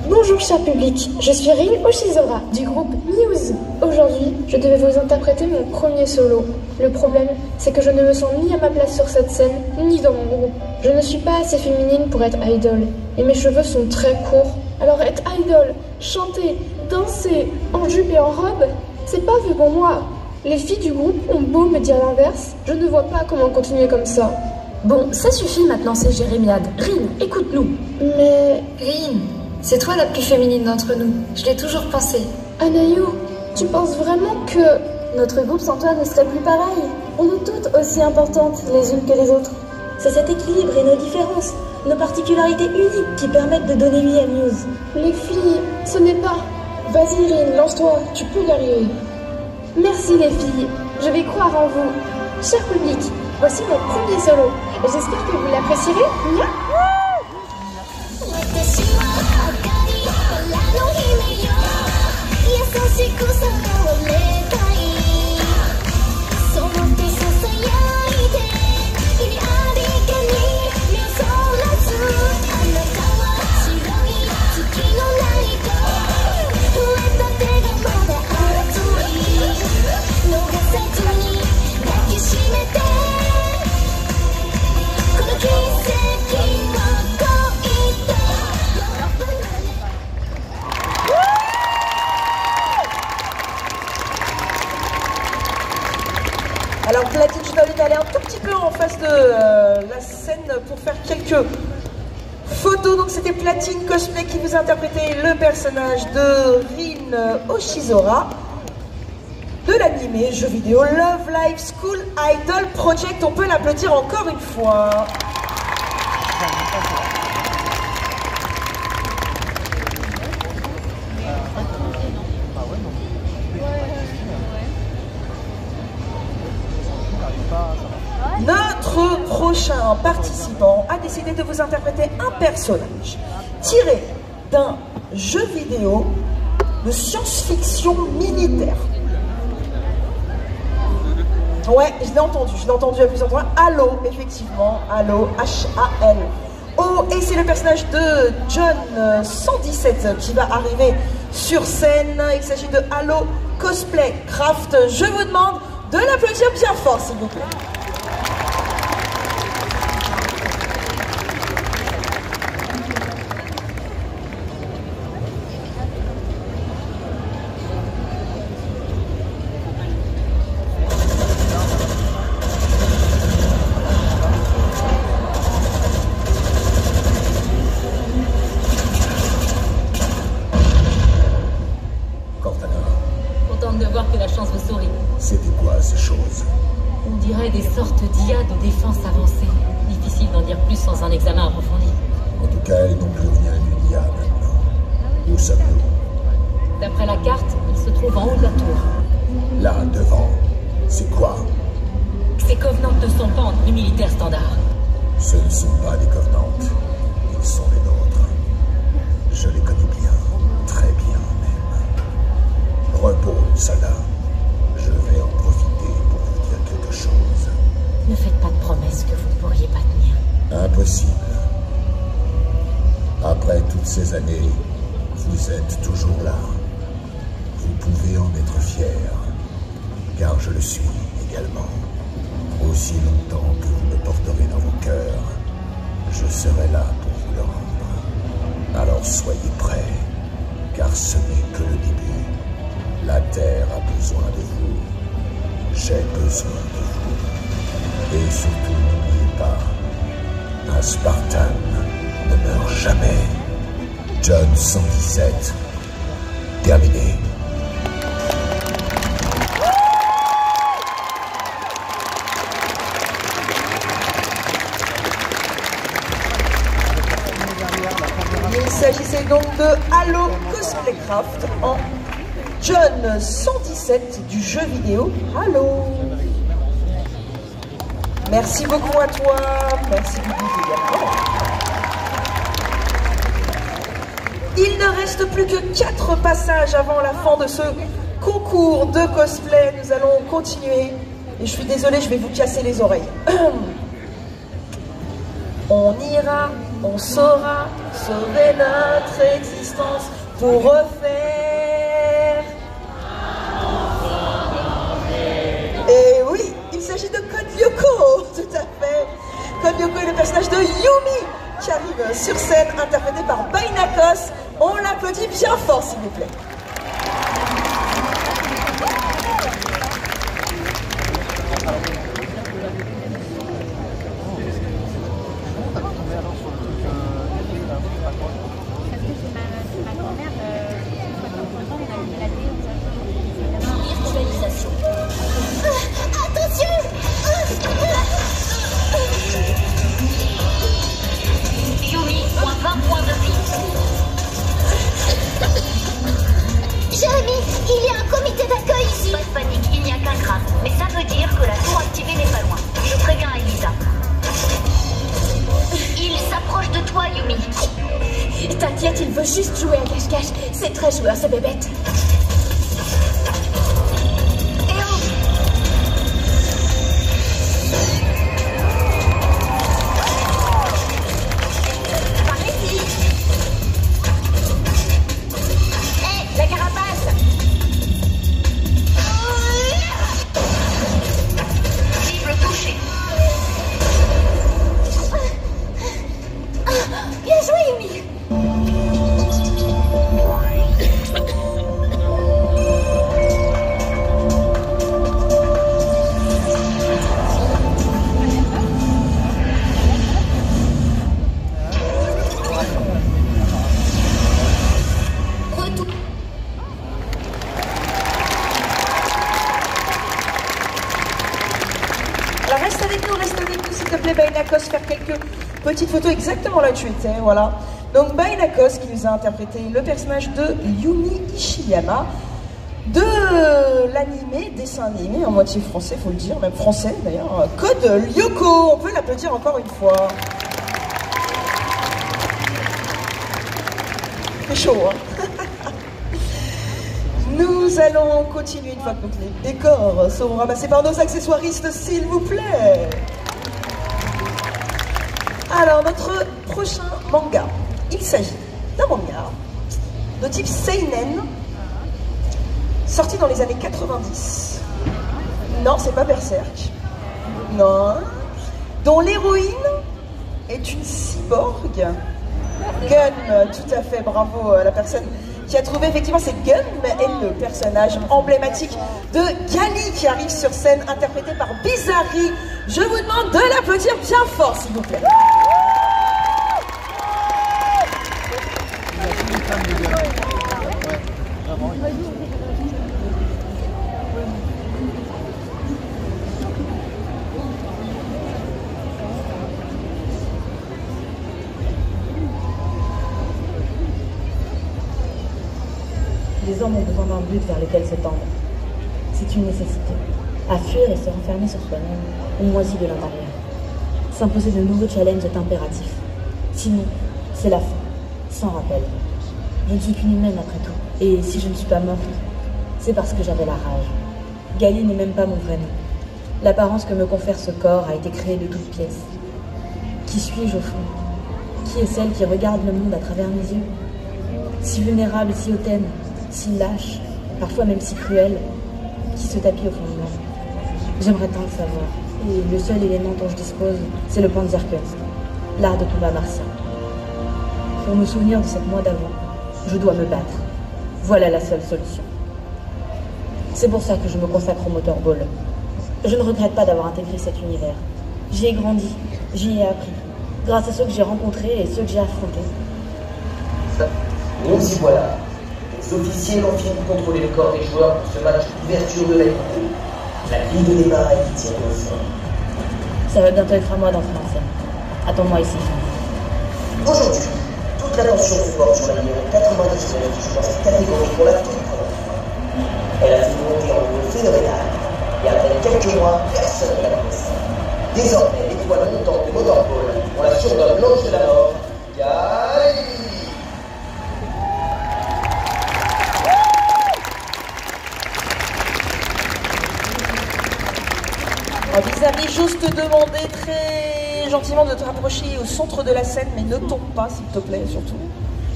Bonjour cher public, je suis Rin Oshizora du groupe Muse. Aujourd'hui, je devais vous interpréter mon premier solo. Le problème, c'est que je ne me sens ni à ma place sur cette scène, ni dans mon groupe. Je ne suis pas assez féminine pour être idol, et mes cheveux sont très courts. Alors être idol, chanter, danser, en jupe et en robe, c'est pas vu pour moi. Les filles du groupe ont beau me dire l'inverse, je ne vois pas comment continuer comme ça. Bon, ça suffit maintenant ces jérémiades. Rin, écoute-nous. Mais... Rin, c'est toi la plus féminine d'entre nous. Je l'ai toujours pensé. Anayu, tu penses vraiment que... Notre groupe sans toi ne serait plus pareil. On est toutes aussi importantes les unes que les autres. C'est cet équilibre et nos différences, nos particularités uniques qui permettent de donner vie à Muse. Les filles, ce n'est pas... Vas-y Rin, lance-toi, tu peux y arriver. Merci les filles, je vais croire en vous. Cher public, voici mon premier solo. Et j'espère que vous l'apprécierez. Nya Alors Platine, je t'invite à aller un tout petit peu en face de la scène pour faire quelques photos. Donc c'était Platine Cosplay qui vous interprétait le personnage de Rin Oshizora de l'animé jeu vidéo Love Live School Idol Project. On peut l'applaudir encore une fois. Notre prochain participant a décidé de vous interpréter un personnage tiré d'un jeu vidéo de science-fiction militaire. Ouais, je l'ai entendu à plusieurs fois. Halo, effectivement, Halo, H-A-L-O. Et c'est le personnage de John 117 qui va arriver sur scène. Il s'agit de Halo Cosplay Craft. Je vous demande de l'applaudir bien fort, s'il vous plaît. De voir que la chance vous sourit. C'était quoi ces choses? On dirait des sortes d'IA de défense avancée. Difficile d'en dire plus sans un examen approfondi. En tout cas, elle n'ont plus rien d'une IA maintenant. Où sommes-nous? D'après la carte, il se trouve en haut de la tour. Là, devant, c'est quoi? Ces Covenants ne sont pas entre les militaires standards. Ce ne sont pas des Covenants. Ils sont les nôtres. Je les connais bien, très bien même. Repos, soldat. Je vais en profiter pour vous dire quelque chose. Ne faites pas de promesses que vous ne pourriez pas tenir. Impossible. Après toutes ces années, vous êtes toujours là. Vous pouvez en être fier, car je le suis également. Aussi longtemps que vous me porterez dans vos cœurs, je serai là pour vous le rendre. Alors soyez prêts, car ce n'est que le début. La Terre a besoin de vous. J'ai besoin de vous. Et surtout, n'oubliez pas, un Spartan ne meurt jamais. John 117. Terminé. Il s'agissait donc de Halo Cosplaycraft en John 117 du jeu vidéo Halo. Merci beaucoup à toi. Merci beaucoup également. Il ne reste plus que 4 passages avant la fin de ce concours de cosplay. Nous allons continuer. Et je suis désolée, je vais vous casser les oreilles. On ira, on saura sauver notre existence pour refaire. Et oui, il s'agit de Code Lyoko, tout à fait. Code Lyoko est le personnage de Yumi qui arrive sur scène, interprété par Bainakos. On l'applaudit bien fort, s'il vous plaît. Jérémy, il y a un comité d'accueil ici. Pas de panique, il n'y a qu'un crabe. Mais ça veut dire que la tour activée n'est pas loin. Je préviens Elisa. Il s'approche de toi, Yumi. T'inquiète, il veut juste jouer à cache-cache. C'est très joueur, ce bébête. Bien joué, Yumi. Alors reste avec nous, s'il te plaît, Bainakos, faire quelques petites photos exactement là où tu étais, voilà. Donc Bainakos qui nous a interprété le personnage de Yumi Ishiyama de l'animé, dessin animé, en moitié français, faut le dire, même français d'ailleurs, Code Lyoko. On peut l'applaudir encore une fois. C'est chaud, hein. Nous allons continuer une fois que les décors seront ramassés par nos accessoiristes, s'il vous plaît. Alors, notre prochain manga, il s'agit d'un manga de type seinen, sorti dans les années 90. Non, c'est pas Berserk. Non. Dont l'héroïne est une cyborg. Gun, tout à fait, bravo à la personne qui a trouvé. Effectivement, c'est Gun, et le personnage emblématique de Gali qui arrive sur scène, interprété par Bizarri. Je vous demande de l'applaudir bien fort, s'il vous plaît. Les hommes ont besoin d'un but vers lequel s'étendre. C'est une nécessité. À fuir et se renfermer sur soi-même, on moisit de l'intérieur. S'imposer de nouveaux challenges est impératif. Sinon, c'est la fin, sans rappel. Je ne suis qu'une humaine après tout. Et si je ne suis pas morte, c'est parce que j'avais la rage. Gali n'est même pas mon vrai nom. L'apparence que me confère ce corps a été créée de toutes pièces. Qui suis-je au fond? Qui est celle qui regarde le monde à travers mes yeux? Si vulnérable, si hautaine, si lâche, parfois même si cruelle, qui se tapit au fond de moi. J'aimerais tant le savoir. Et le seul élément dont je dispose, c'est le Panzerkunst, l'art de combat martien. Pour me souvenir de cette moi d'avant, je dois me battre. Voilà la seule solution. C'est pour ça que je me consacre au Motorball. Je ne regrette pas d'avoir intégré cet univers. J'y ai grandi, j'y ai appris. grâce à ceux que j'ai rencontrés et ceux que j'ai affrontés. Nous y voilà. Les officiels ont fini de contrôler le corps des joueurs pour ce match d'ouverture de la Ligue. La ligne de départ est tirée au sort. Ça va bientôt être à moi d'entrer en scène. Attends-moi ici. Aujourd'hui, toute l'attention se porte sur la numéro 99 qui joue dans cette catégorie pour la toute première fois. Elle a fait monter en niveau phénoménal. Et après quelques mois, personne ne la connaissait. Désormais, l'étoile montante de Motorpole, on la surnomme l'ange de la mort, Gali. Bizarre, j'ose te demander très gentiment de te rapprocher au centre de la scène, mais ne tombe pas, s'il te plaît, surtout.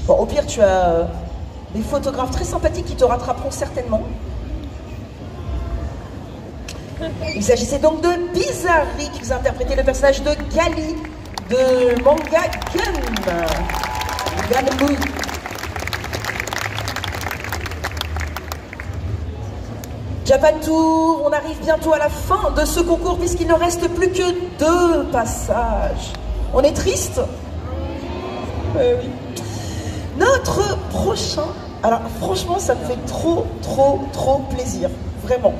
Bon, au pire, tu as des photographes très sympathiques qui te rattraperont certainement. Il s'agissait donc de Bizarri qui vous a interprété le personnage de Gali de manga Gun. Japan Tour, on arrive bientôt à la fin de ce concours puisqu'il ne reste plus que 2 passages. On est triste? Oui. Notre prochain, alors franchement ça me fait trop plaisir, vraiment,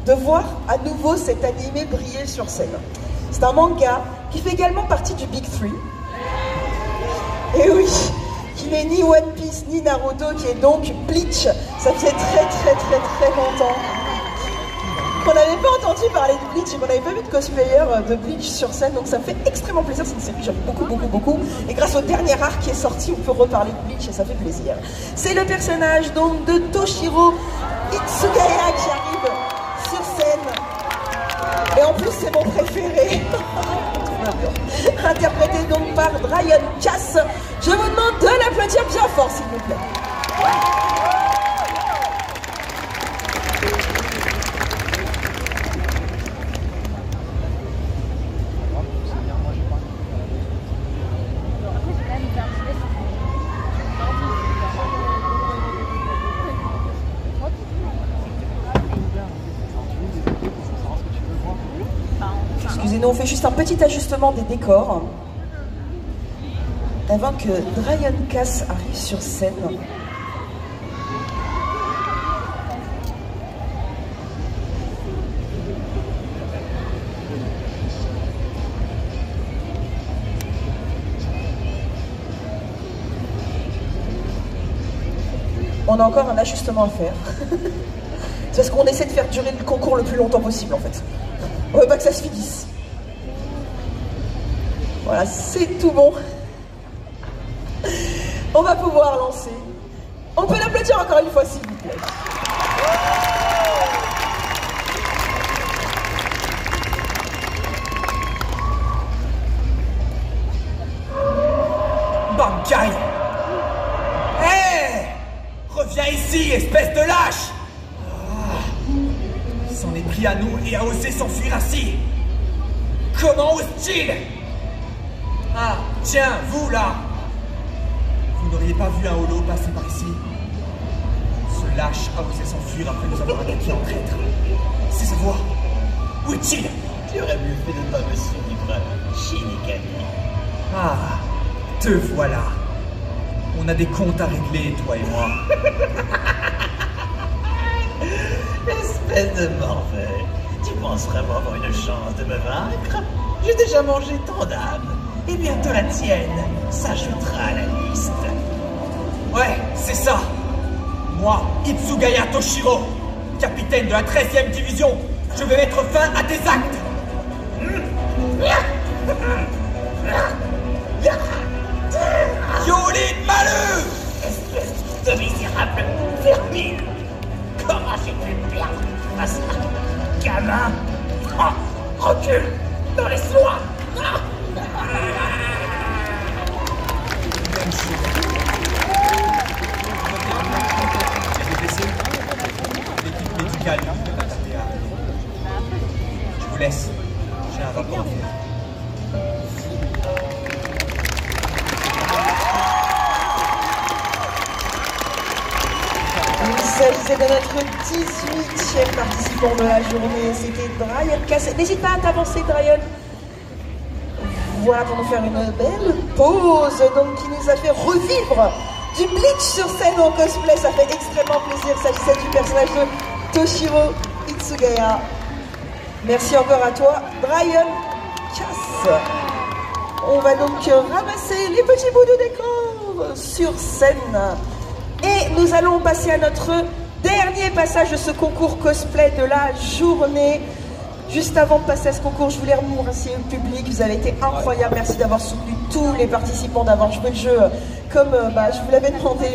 de voir à nouveau cet animé briller sur scène. C'est un manga qui fait également partie du Big Three. Et oui, qui n'est ni One Piece ni Naruto, qui est donc Bleach. Ça fait très longtemps qu'on n'avait pas entendu parler de Bleach et qu'on n'avait pas vu de cosplayer de Bleach sur scène, donc ça me fait extrêmement plaisir. C'est une série que j'aime beaucoup. Et grâce au dernier arc qui est sorti, on peut reparler de Bleach et ça fait plaisir. C'est le personnage donc de Toshiro Itsugaya qui arrive sur scène. Et en plus, c'est mon préféré. Interprété donc par Ryan Cass. Je vous demande de l'applaudir bien fort, s'il vous plaît. Excusez-nous, on fait juste un petit ajustement des décors avant que Ryan Cass arrive sur scène. On a encore un ajustement à faire. C'est parce qu'on essaie de faire durer le concours le plus longtemps possible en fait. On veut pas que ça se finisse. Voilà, c'est tout bon. On va pouvoir lancer. On peut l'applaudir encore une fois, s'il vous plaît. Bankai! Hé! Reviens ici, espèce de lâche! Il s'en est pris à nous et a osé s'enfuir ainsi! Comment ose-t-il? Ah, tiens, vous là! Vous n'auriez pas vu un holo passer par ici? Ce lâche a osé s'enfuir après nous avoir attaqué en traître. C'est sa voix. Où est-il? Tu aurais mieux fait de ne pas me suivre, Shinigami. Ah, te voilà. On a des comptes à régler, toi et moi. Espèce de morveux. Tu penses vraiment avoir une chance de me vaincre? J'ai déjà mangé tant d'âmes. Et bientôt la tienne s'ajoutera à la liste. Ouais, c'est ça. Moi, Itsugaya Toshiro, capitaine de la 13e division, je vais mettre fin à tes actes. Yolin Malu! Espèce de misérable vermine! Comment j'ai pu perdre à ça? Gamin! Oh, recule dans les soins! L'équipe médicale je vous laisse. J'ai un rapport à faire. Il s'agissait de notre 18e participant de la journée. C'était Ryan Cass. N'hésite pas à t'avancer, Ryan. voilà pour nous faire une belle pause, donc qui nous a fait revivre du Bleach sur scène en cosplay. Ça fait extrêmement plaisir. S'agissait du personnage de Toshiro Itsugaya. Merci encore à toi, Brian Cass. On va donc ramasser les petits bouts de décor sur scène. Et nous allons passer à notre dernier passage de ce concours cosplay de la journée. Juste avant de passer à ce concours, je voulais remercier le public. Vous avez été incroyables. Merci d'avoir soutenu tous les participants, d'avoir joué le jeu comme je vous l'avais demandé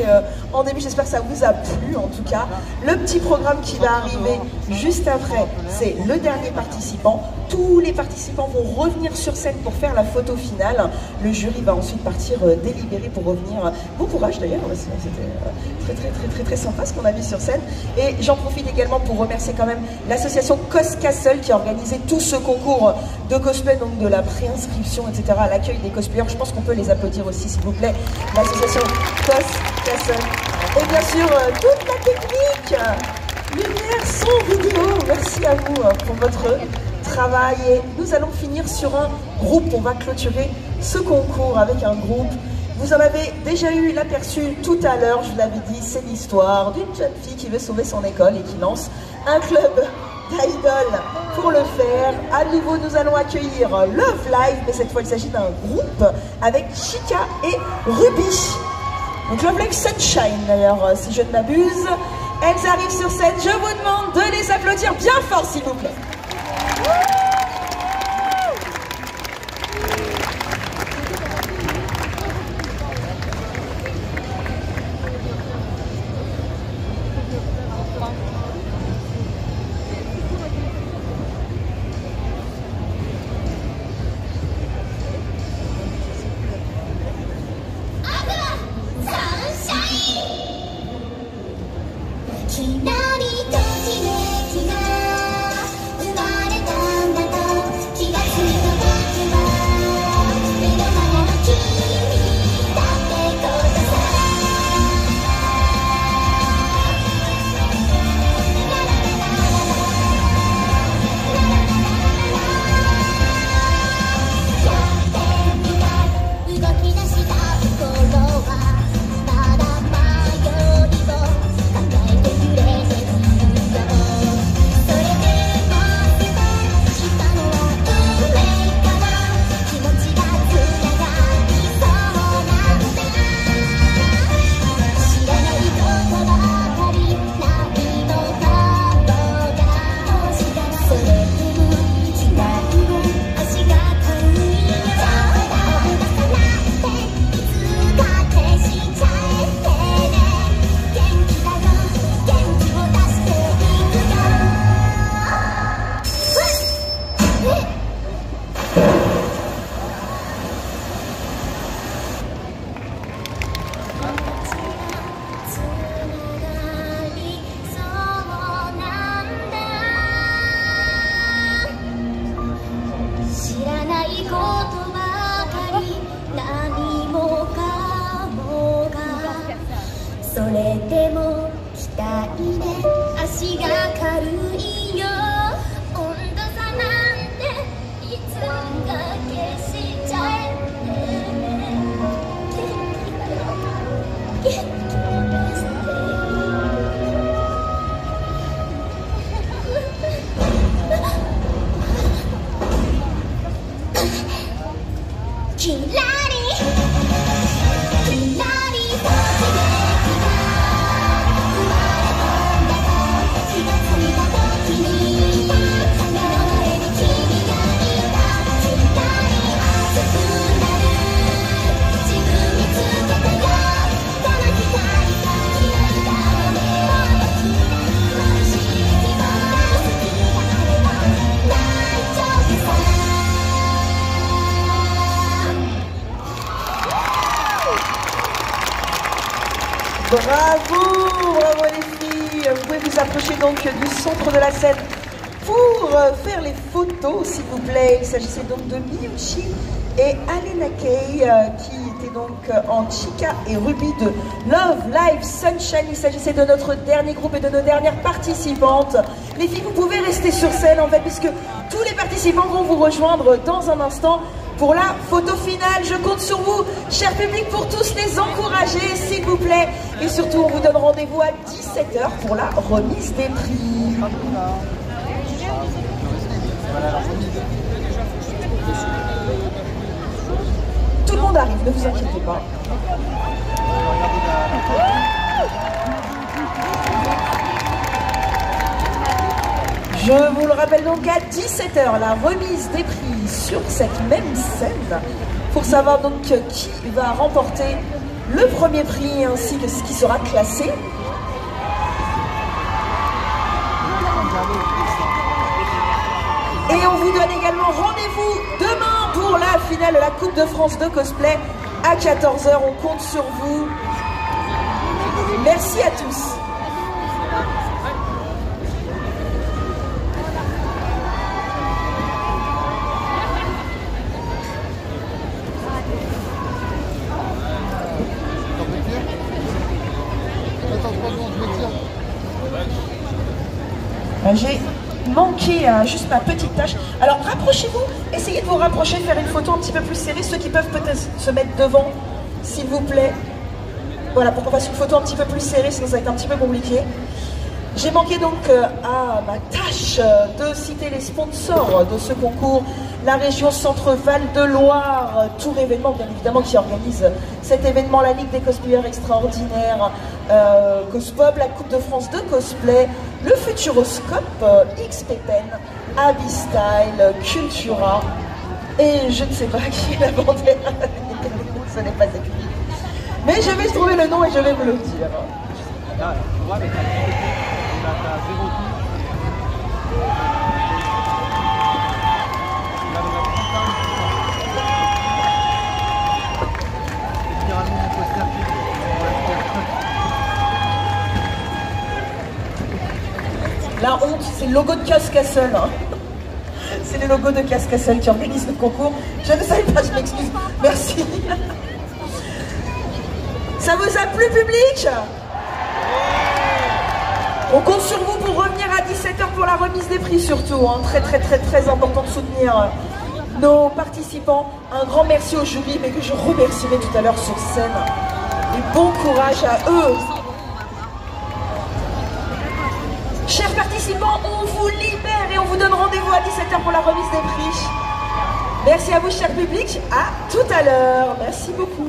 en début. J'espère que ça vous a plu en tout cas. Le petit programme qui va arriver juste après, c'est le dernier participant. Tous les participants vont revenir sur scène pour faire la photo finale. Le jury va ensuite partir délibérer pour revenir. Bon courage d'ailleurs, c'était très sympa ce qu'on a vu sur scène. Et j'en profite également pour remercier quand même l'association Coscastle qui a organisé tout ce concours de cosplay, donc de la préinscription, etc., à l'accueil des cosplayers. Je pense qu'on peut les applaudir aussi, s'il vous plaît. L'association Coscastle. Et bien sûr, toute la technique, lumière, son, vidéo. Merci à vous pour votre travail. Et nous allons finir sur un groupe. On va clôturer ce concours avec un groupe. Vous en avez déjà eu l'aperçu tout à l'heure, je vous l'avais dit, c'est l'histoire d'une jeune fille qui veut sauver son école et qui lance un club d'idol. Pour le faire, à nouveau, nous allons accueillir Love Live, mais cette fois, il s'agit d'un groupe avec Chica et Ruby. Donc Love Live Sunshine, d'ailleurs, si je ne m'abuse. Elles arrivent sur scène. Je vous demande de les applaudir bien fort, s'il vous plaît. Bravo les filles. Vous pouvez vous approcher donc du centre de la scène pour faire les photos, s'il vous plaît. Il s'agissait donc de Miyuchi et Alena Kei qui étaient donc en Chica et Ruby de Love Live Sunshine. Il s'agissait de notre dernier groupe et de nos dernières participantes. Les filles, vous pouvez rester sur scène en fait, puisque tous les participants vont vous rejoindre dans un instant. pour la photo finale. Je compte sur vous, cher public, pour tous les encourager, s'il vous plaît. Et surtout, on vous donne rendez-vous à 17 h pour la remise des prix. Tout le monde arrive, ne vous inquiétez pas. Je vous le rappelle donc à 17 h, la remise des prix sur cette même scène pour savoir donc qui va remporter le premier prix ainsi que ce qui sera classé. Et on vous donne également rendez-vous demain pour la finale de la Coupe de France de cosplay à 14 h. On compte sur vous. Merci à tous. J'ai manqué juste ma petite tâche. Alors rapprochez-vous, essayez de vous rapprocher, faire une photo un petit peu plus serrée. Ceux qui peuvent peut-être se mettre devant, s'il vous plaît. Voilà, pour qu'on fasse une photo un petit peu plus serrée, sinon ça va être un petit peu compliqué. J'ai manqué donc à ma tâche de citer les sponsors de ce concours. La région Centre-Val de Loire, Tour Événement bien évidemment qui organise cet événement, la Ligue des cosplayers extraordinaires, Cospob, la Coupe de France de cosplay, le Futuroscope, XPPen, Abystyle, Cultura et je ne sais pas qui est la bandière, ce n'est pas écrit. Mais je vais trouver le nom et je vais vous le dire. La honte, c'est le logo de Cascasseul. Hein. C'est le logo de Cascasseul qui organise le concours. Je ne savais pas, je m'excuse. Merci. Ça vous a plu, public? On compte sur vous pour revenir à 17 h pour la remise des prix surtout. Hein. Très important de soutenir nos participants. Un grand merci au jury, mais que je remercierai tout à l'heure sur scène. Et bon courage à eux. Chers participants, on vous libère et on vous donne rendez-vous à 17 h pour la remise des prix. Merci à vous, cher public. À tout à l'heure. Merci beaucoup.